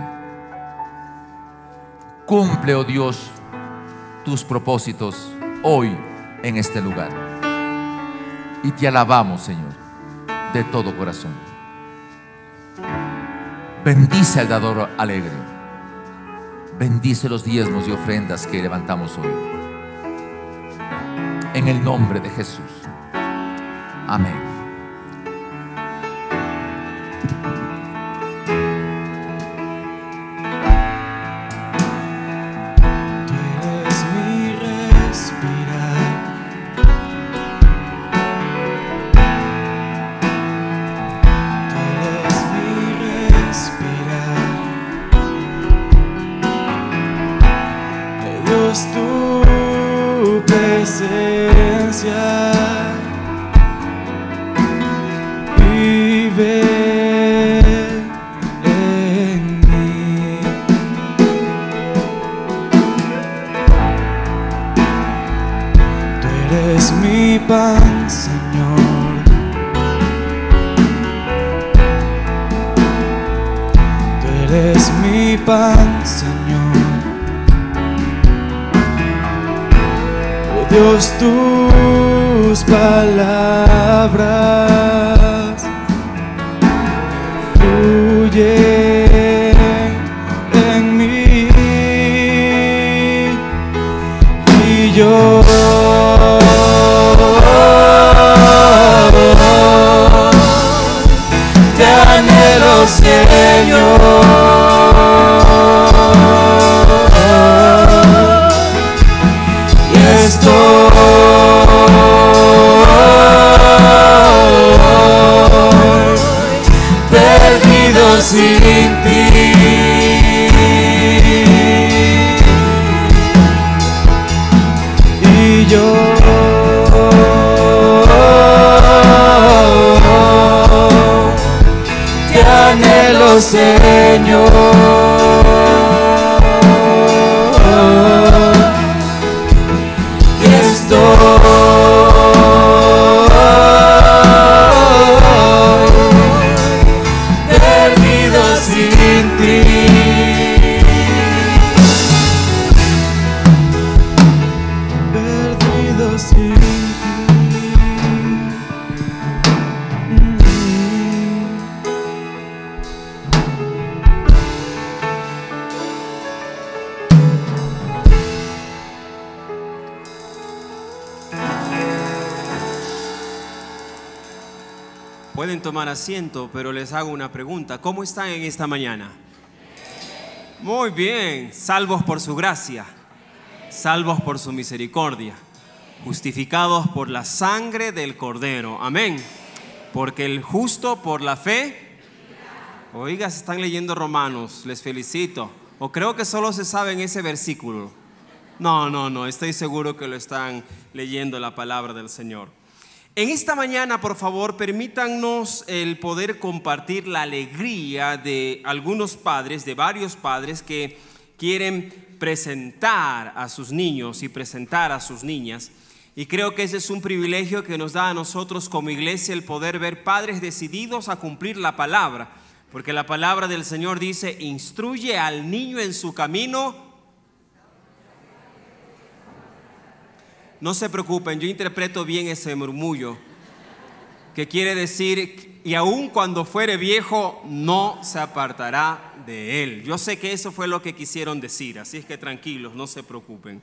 Cumple, oh Dios, tus propósitos hoy en este lugar. Y te alabamos, Señor. de todo corazón. Bendice al dador alegre. Bendice los diezmos y ofrendas que levantamos hoy. En el nombre de Jesús. Amén. Pan, Señor, tú eres mi pan, Señor. Oh Dios, tus palabras fluyen en mí y yo te anhelo, Señor, y estoy perdido sin ti, y yo te anhelo, Señor, y estoy perdido sin ti, perdido sin ti. Pueden tomar asiento, pero les hago una pregunta. ¿Cómo están en esta mañana? Muy bien, salvos por su gracia, salvos por su misericordia, justificados por la sangre del Cordero. Amén. Porque el justo por la fe. Oiga, se están leyendo Romanos, les felicito. O creo que solo se saben ese versículo. No, estoy seguro que lo están leyendo, la palabra del Señor. En esta mañana, por favor, permítanos el poder compartir la alegría de algunos padres, de varios padres que quieren presentar a sus niños y presentar a sus niñas. Y creo que ese es un privilegio que nos da a nosotros como iglesia, el poder ver padres decididos a cumplir la palabra. Porque la palabra del Señor dice: instruye al niño en su camino. No se preocupen, yo interpreto bien ese murmullo, que quiere decir: y aun cuando fuere viejo, no se apartará de él. Yo sé que eso fue lo que quisieron decir, así es que tranquilos, no se preocupen.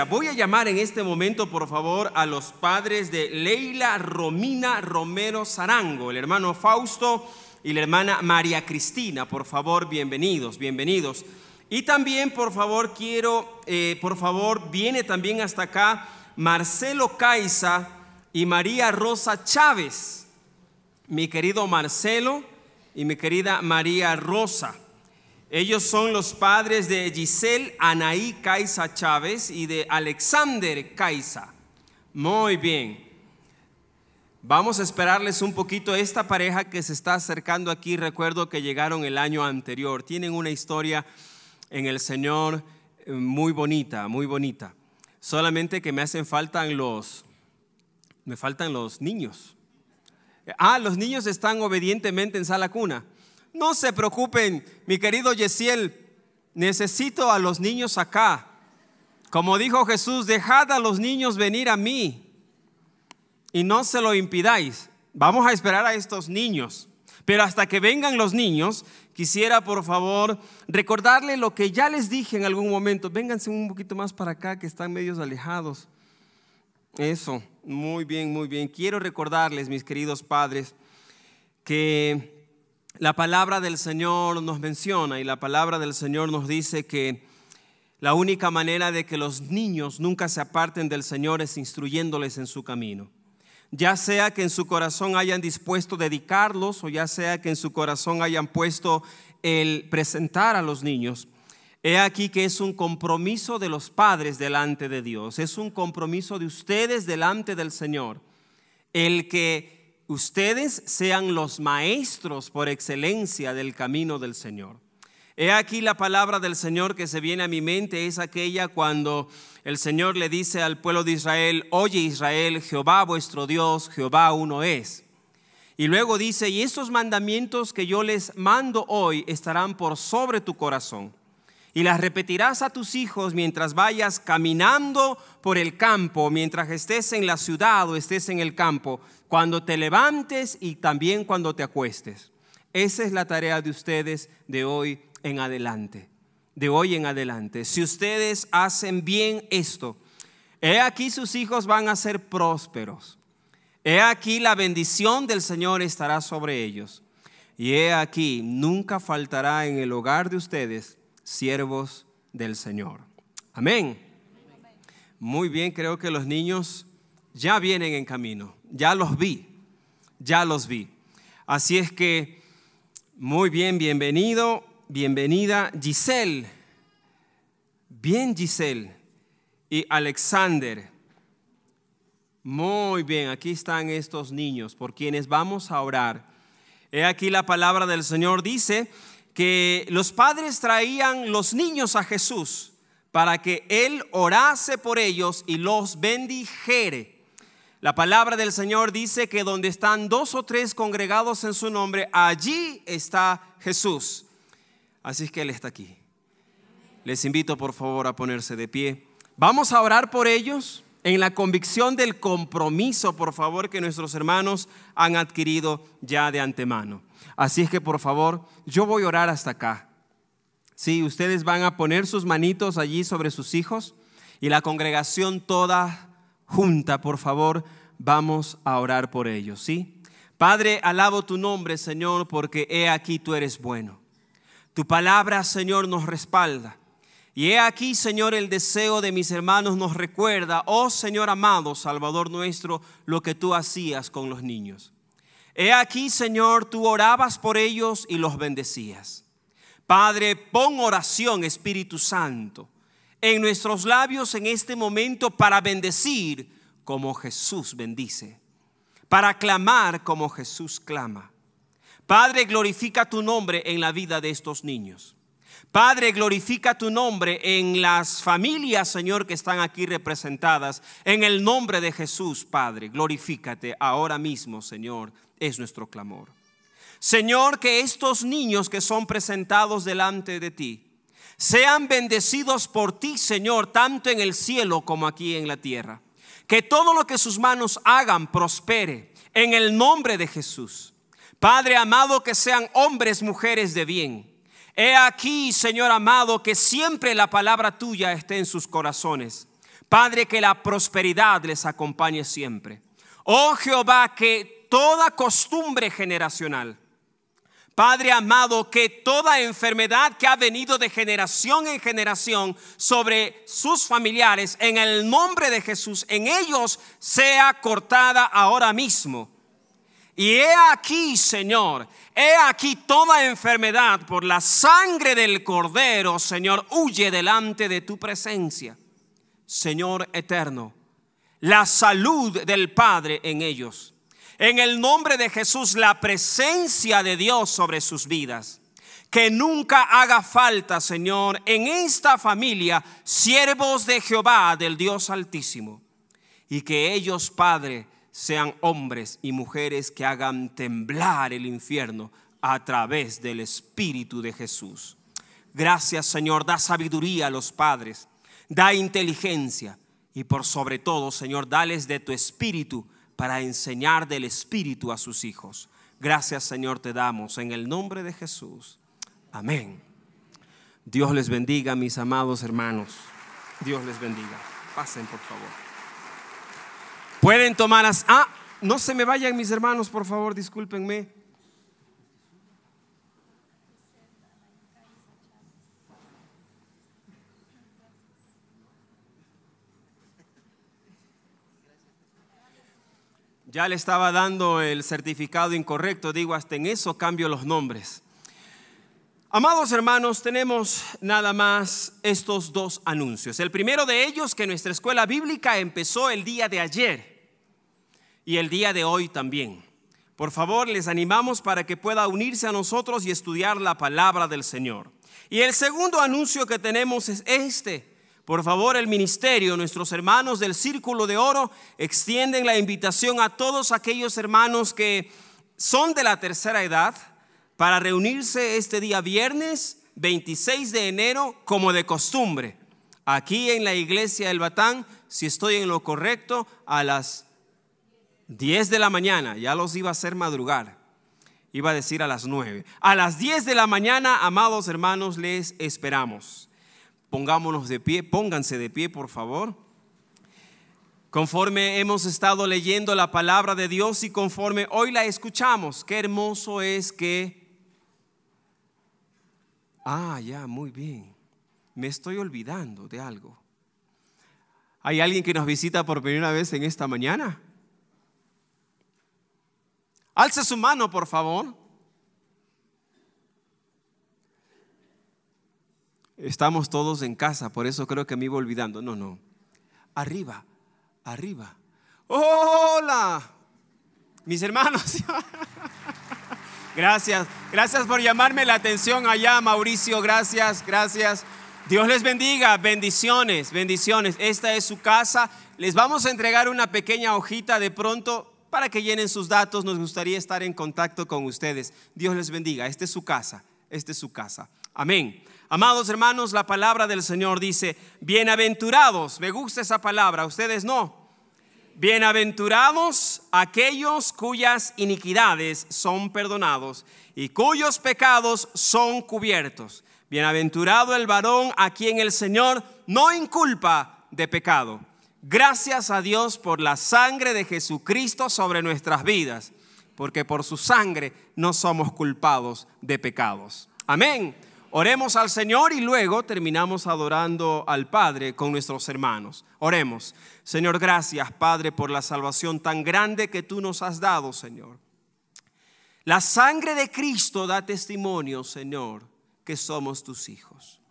Voy a llamar en este momento, por favor, a los padres de Leila Romina Romero Zarango, el hermano Fausto y la hermana María Cristina. Por favor, bienvenidos. Y también, por favor, viene también hasta acá Marcelo Caiza y María Rosa Chávez. Mi querido Marcelo y mi querida María Rosa. Ellos son los padres de Giselle Anaí Caiza Chávez y de Alexander Caiza. Muy bien. Vamos a esperarles un poquito a esta pareja que se está acercando aquí. Recuerdo que llegaron el año anterior. Tienen una historia en el Señor muy bonita, muy bonita. Solamente que me faltan los niños. Los niños están obedientemente en sala cuna. No se preocupen, mi querido Yesiel, necesito a los niños acá. Como dijo Jesús, dejad a los niños venir a mí y no se lo impidáis. Vamos a esperar a estos niños. Pero hasta que vengan los niños, quisiera por favor recordarles lo que ya les dije en algún momento. Vénganse un poquito más para acá, que están medios alejados. Eso, muy bien, muy bien. Quiero recordarles, mis queridos padres, que la palabra del Señor nos menciona y la palabra del Señor nos dice que la única manera de que los niños nunca se aparten del Señor es instruyéndoles en su camino. Ya sea que en su corazón hayan dispuesto dedicarlos o ya sea que en su corazón hayan puesto el presentar a los niños. He aquí que es un compromiso de los padres delante de Dios. Es un compromiso de ustedes delante del Señor. El que ustedes sean los maestros por excelencia del camino del Señor. He aquí la palabra del Señor que se viene a mi mente es aquella cuando el Señor le dice al pueblo de Israel: oye Israel, Jehová vuestro Dios, Jehová uno es. Y luego dice: y estos mandamientos que yo les mando hoy estarán por sobre tu corazón. Y las repetirás a tus hijos mientras vayas caminando por el campo, mientras estés en la ciudad o estés en el campo, cuando te levantes y también cuando te acuestes. Esa es la tarea de ustedes de hoy en adelante, de hoy en adelante. Si ustedes hacen bien esto, he aquí sus hijos van a ser prósperos. He aquí la bendición del Señor estará sobre ellos. Y he aquí nunca faltará en el hogar de ustedes siervos del Señor. Amén. Muy bien, creo que los niños ya vienen en camino. Ya los vi. Así es que, muy bien, bienvenido. Bienvenida Giselle, bien Giselle y Alexander. Muy bien, aquí están estos niños por quienes vamos a orar. He aquí la palabra del Señor dice que los padres traían los niños a Jesús para que Él orase por ellos y los bendijere. La palabra del Señor dice que donde están 2 o 3 congregados en su nombre, allí está Jesús. Así es que Él está aquí. Les invito por favor a ponerse de pie. Vamos a orar por ellos en la convicción del compromiso, por favor, que nuestros hermanos han adquirido ya de antemano. Así es que por favor, yo voy a orar hasta acá. Sí, ustedes van a poner sus manitos allí sobre sus hijos y la congregación toda junta, por favor, vamos a orar por ellos. ¿Sí? Padre, alabo tu nombre, Señor, porque he aquí tú eres bueno. Tu palabra, Señor, nos respalda. Y he aquí, Señor, el deseo de mis hermanos nos recuerda, oh Señor amado, Salvador nuestro, lo que tú hacías con los niños. He aquí, Señor, tú orabas por ellos y los bendecías. Padre, pon oración, Espíritu Santo, en nuestros labios en este momento para bendecir como Jesús bendice, para clamar como Jesús clama. Padre, glorifica tu nombre en la vida de estos niños. Padre, glorifica tu nombre en las familias, Señor, que están aquí representadas. En el nombre de Jesús, Padre, glorifícate ahora mismo, Señor, es nuestro clamor. Señor, que estos niños que son presentados delante de ti sean bendecidos por ti, Señor, tanto en el cielo como aquí en la tierra. Que todo lo que sus manos hagan prospere en el nombre de Jesús. Padre amado, que sean hombres, mujeres de bien. He aquí, Señor amado, que siempre la palabra tuya esté en sus corazones. Padre, que la prosperidad les acompañe siempre. Oh Jehová, que toda costumbre generacional, Padre amado, que toda enfermedad que ha venido de generación en generación sobre sus familiares, en el nombre de Jesús, en ellos sea cortada ahora mismo. Y he aquí, Señor, he aquí toda enfermedad por la sangre del Cordero, Señor, huye delante de tu presencia. Señor eterno, la salud del Padre en ellos. En el nombre de Jesús, la presencia de Dios sobre sus vidas. Que nunca haga falta, Señor, en esta familia, siervos de Jehová, del Dios Altísimo. Y que ellos, Padre, sean hombres y mujeres que hagan temblar el infierno a través del Espíritu de Jesús. Gracias, Señor, da sabiduría a los padres, da inteligencia y por sobre todo, Señor, dales de tu Espíritu para enseñar del Espíritu a sus hijos. Gracias, Señor, te damos en el nombre de Jesús. Amén. Dios les bendiga, mis amados hermanos. Dios les bendiga. Pasen, por favor. Pueden tomar no se me vayan, mis hermanos, por favor, discúlpenme. Ya le estaba dando el certificado incorrecto, digo, hasta en eso cambio los nombres. Amados hermanos, tenemos nada más estos dos anuncios. El primero de ellos, que nuestra escuela bíblica empezó el día de ayer y el día de hoy también. Por favor, les animamos para que pueda unirse a nosotros y estudiar la palabra del Señor. Y el segundo anuncio que tenemos es este. Por favor, el ministerio, nuestros hermanos del Círculo de Oro, extienden la invitación a todos aquellos hermanos que son de la tercera edad para reunirse este día viernes 26 de enero como de costumbre. Aquí en la iglesia del Batán, si estoy en lo correcto, a las 10 de la mañana. Ya los iba a hacer madrugar. Iba a decir a las 9. A las 10 de la mañana, amados hermanos, les esperamos. Pongámonos de pie, pónganse de pie, por favor. Conforme hemos estado leyendo la palabra de Dios y conforme hoy la escuchamos, qué hermoso es que... muy bien. Me estoy olvidando de algo. ¿Hay alguien que nos visita por primera vez en esta mañana? Alce su mano, por favor. Estamos todos en casa, por eso creo que me iba olvidando. No. Arriba. Hola, mis hermanos. Gracias por llamarme la atención allá, Mauricio. Gracias. Dios les bendiga. Bendiciones. Esta es su casa. Les vamos a entregar una pequeña hojita de pronto para que llenen sus datos. Nos gustaría estar en contacto con ustedes. Dios les bendiga. Esta es su casa. Amén. Amados hermanos, la palabra del Señor dice: bienaventurados. Me gusta esa palabra, ¿ustedes no? Bienaventurados aquellos cuyas iniquidades son perdonados y cuyos pecados son cubiertos. Bienaventurado el varón a quien el Señor no inculpa de pecado. Gracias a Dios por la sangre de Jesucristo sobre nuestras vidas, porque por su sangre no somos culpados de pecados. Amén. Oremos al Señor y luego terminamos adorando al Padre con nuestros hermanos. Oremos. Señor, gracias, Padre, por la salvación tan grande que tú nos has dado, Señor. La sangre de Cristo da testimonio, Señor, que somos tus hijos.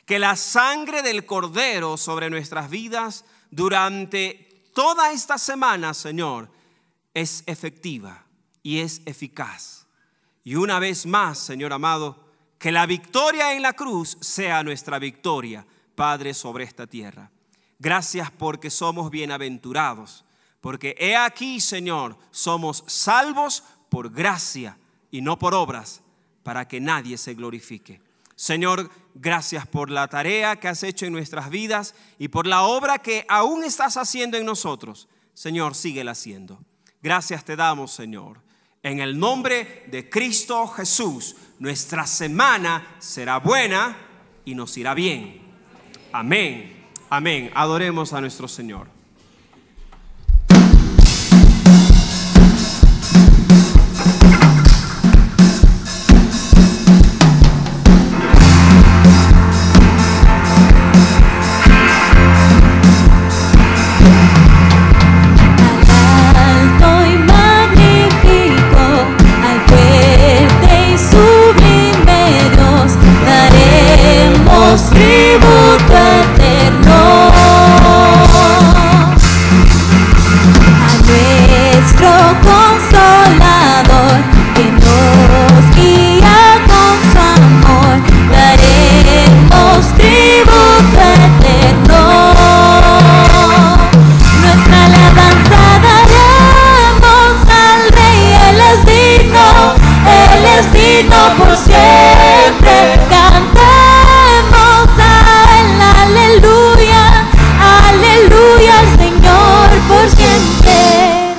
Que la sangre del Cordero sobre nuestras vidas durante toda esta semana, Señor, es efectiva y es eficaz. Y una vez más, Señor amado, que la victoria en la cruz sea nuestra victoria, Padre, sobre esta tierra. Gracias porque somos bienaventurados, porque he aquí, Señor, somos salvos por gracia y no por obras, para que nadie se glorifique. Señor, gracias por la tarea que has hecho en nuestras vidas y por la obra que aún estás haciendo en nosotros. Señor, síguela haciendo. Gracias te damos, Señor. En el nombre de Cristo Jesús, nuestra semana será buena y nos irá bien. Amén. Amén. Adoremos a nuestro Señor. Tributo eterno a nuestro Consolador que nos guía con su amor. Daremos tributo eterno, nuestra alabanza daremos al Rey. Él es digno por siempre. Aleluya al Señor por siempre.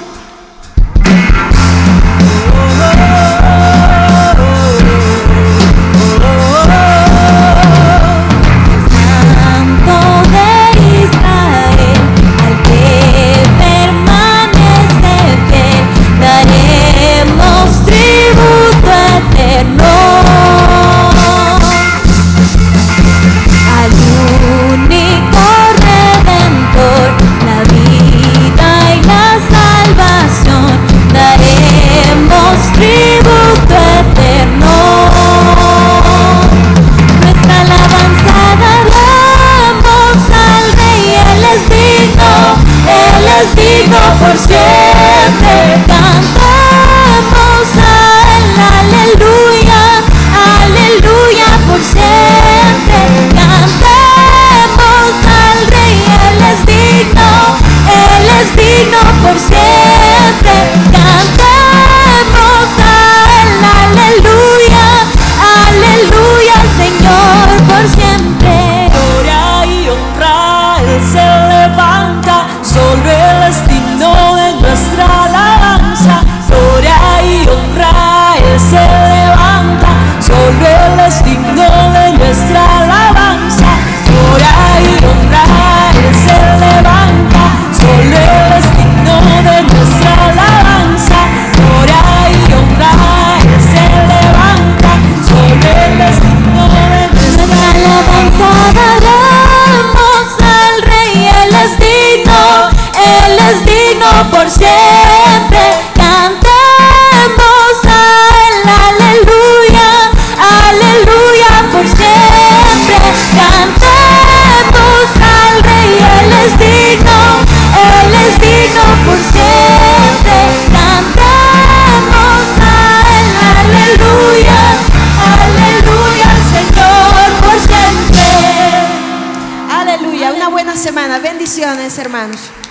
bendiciones, hermanos.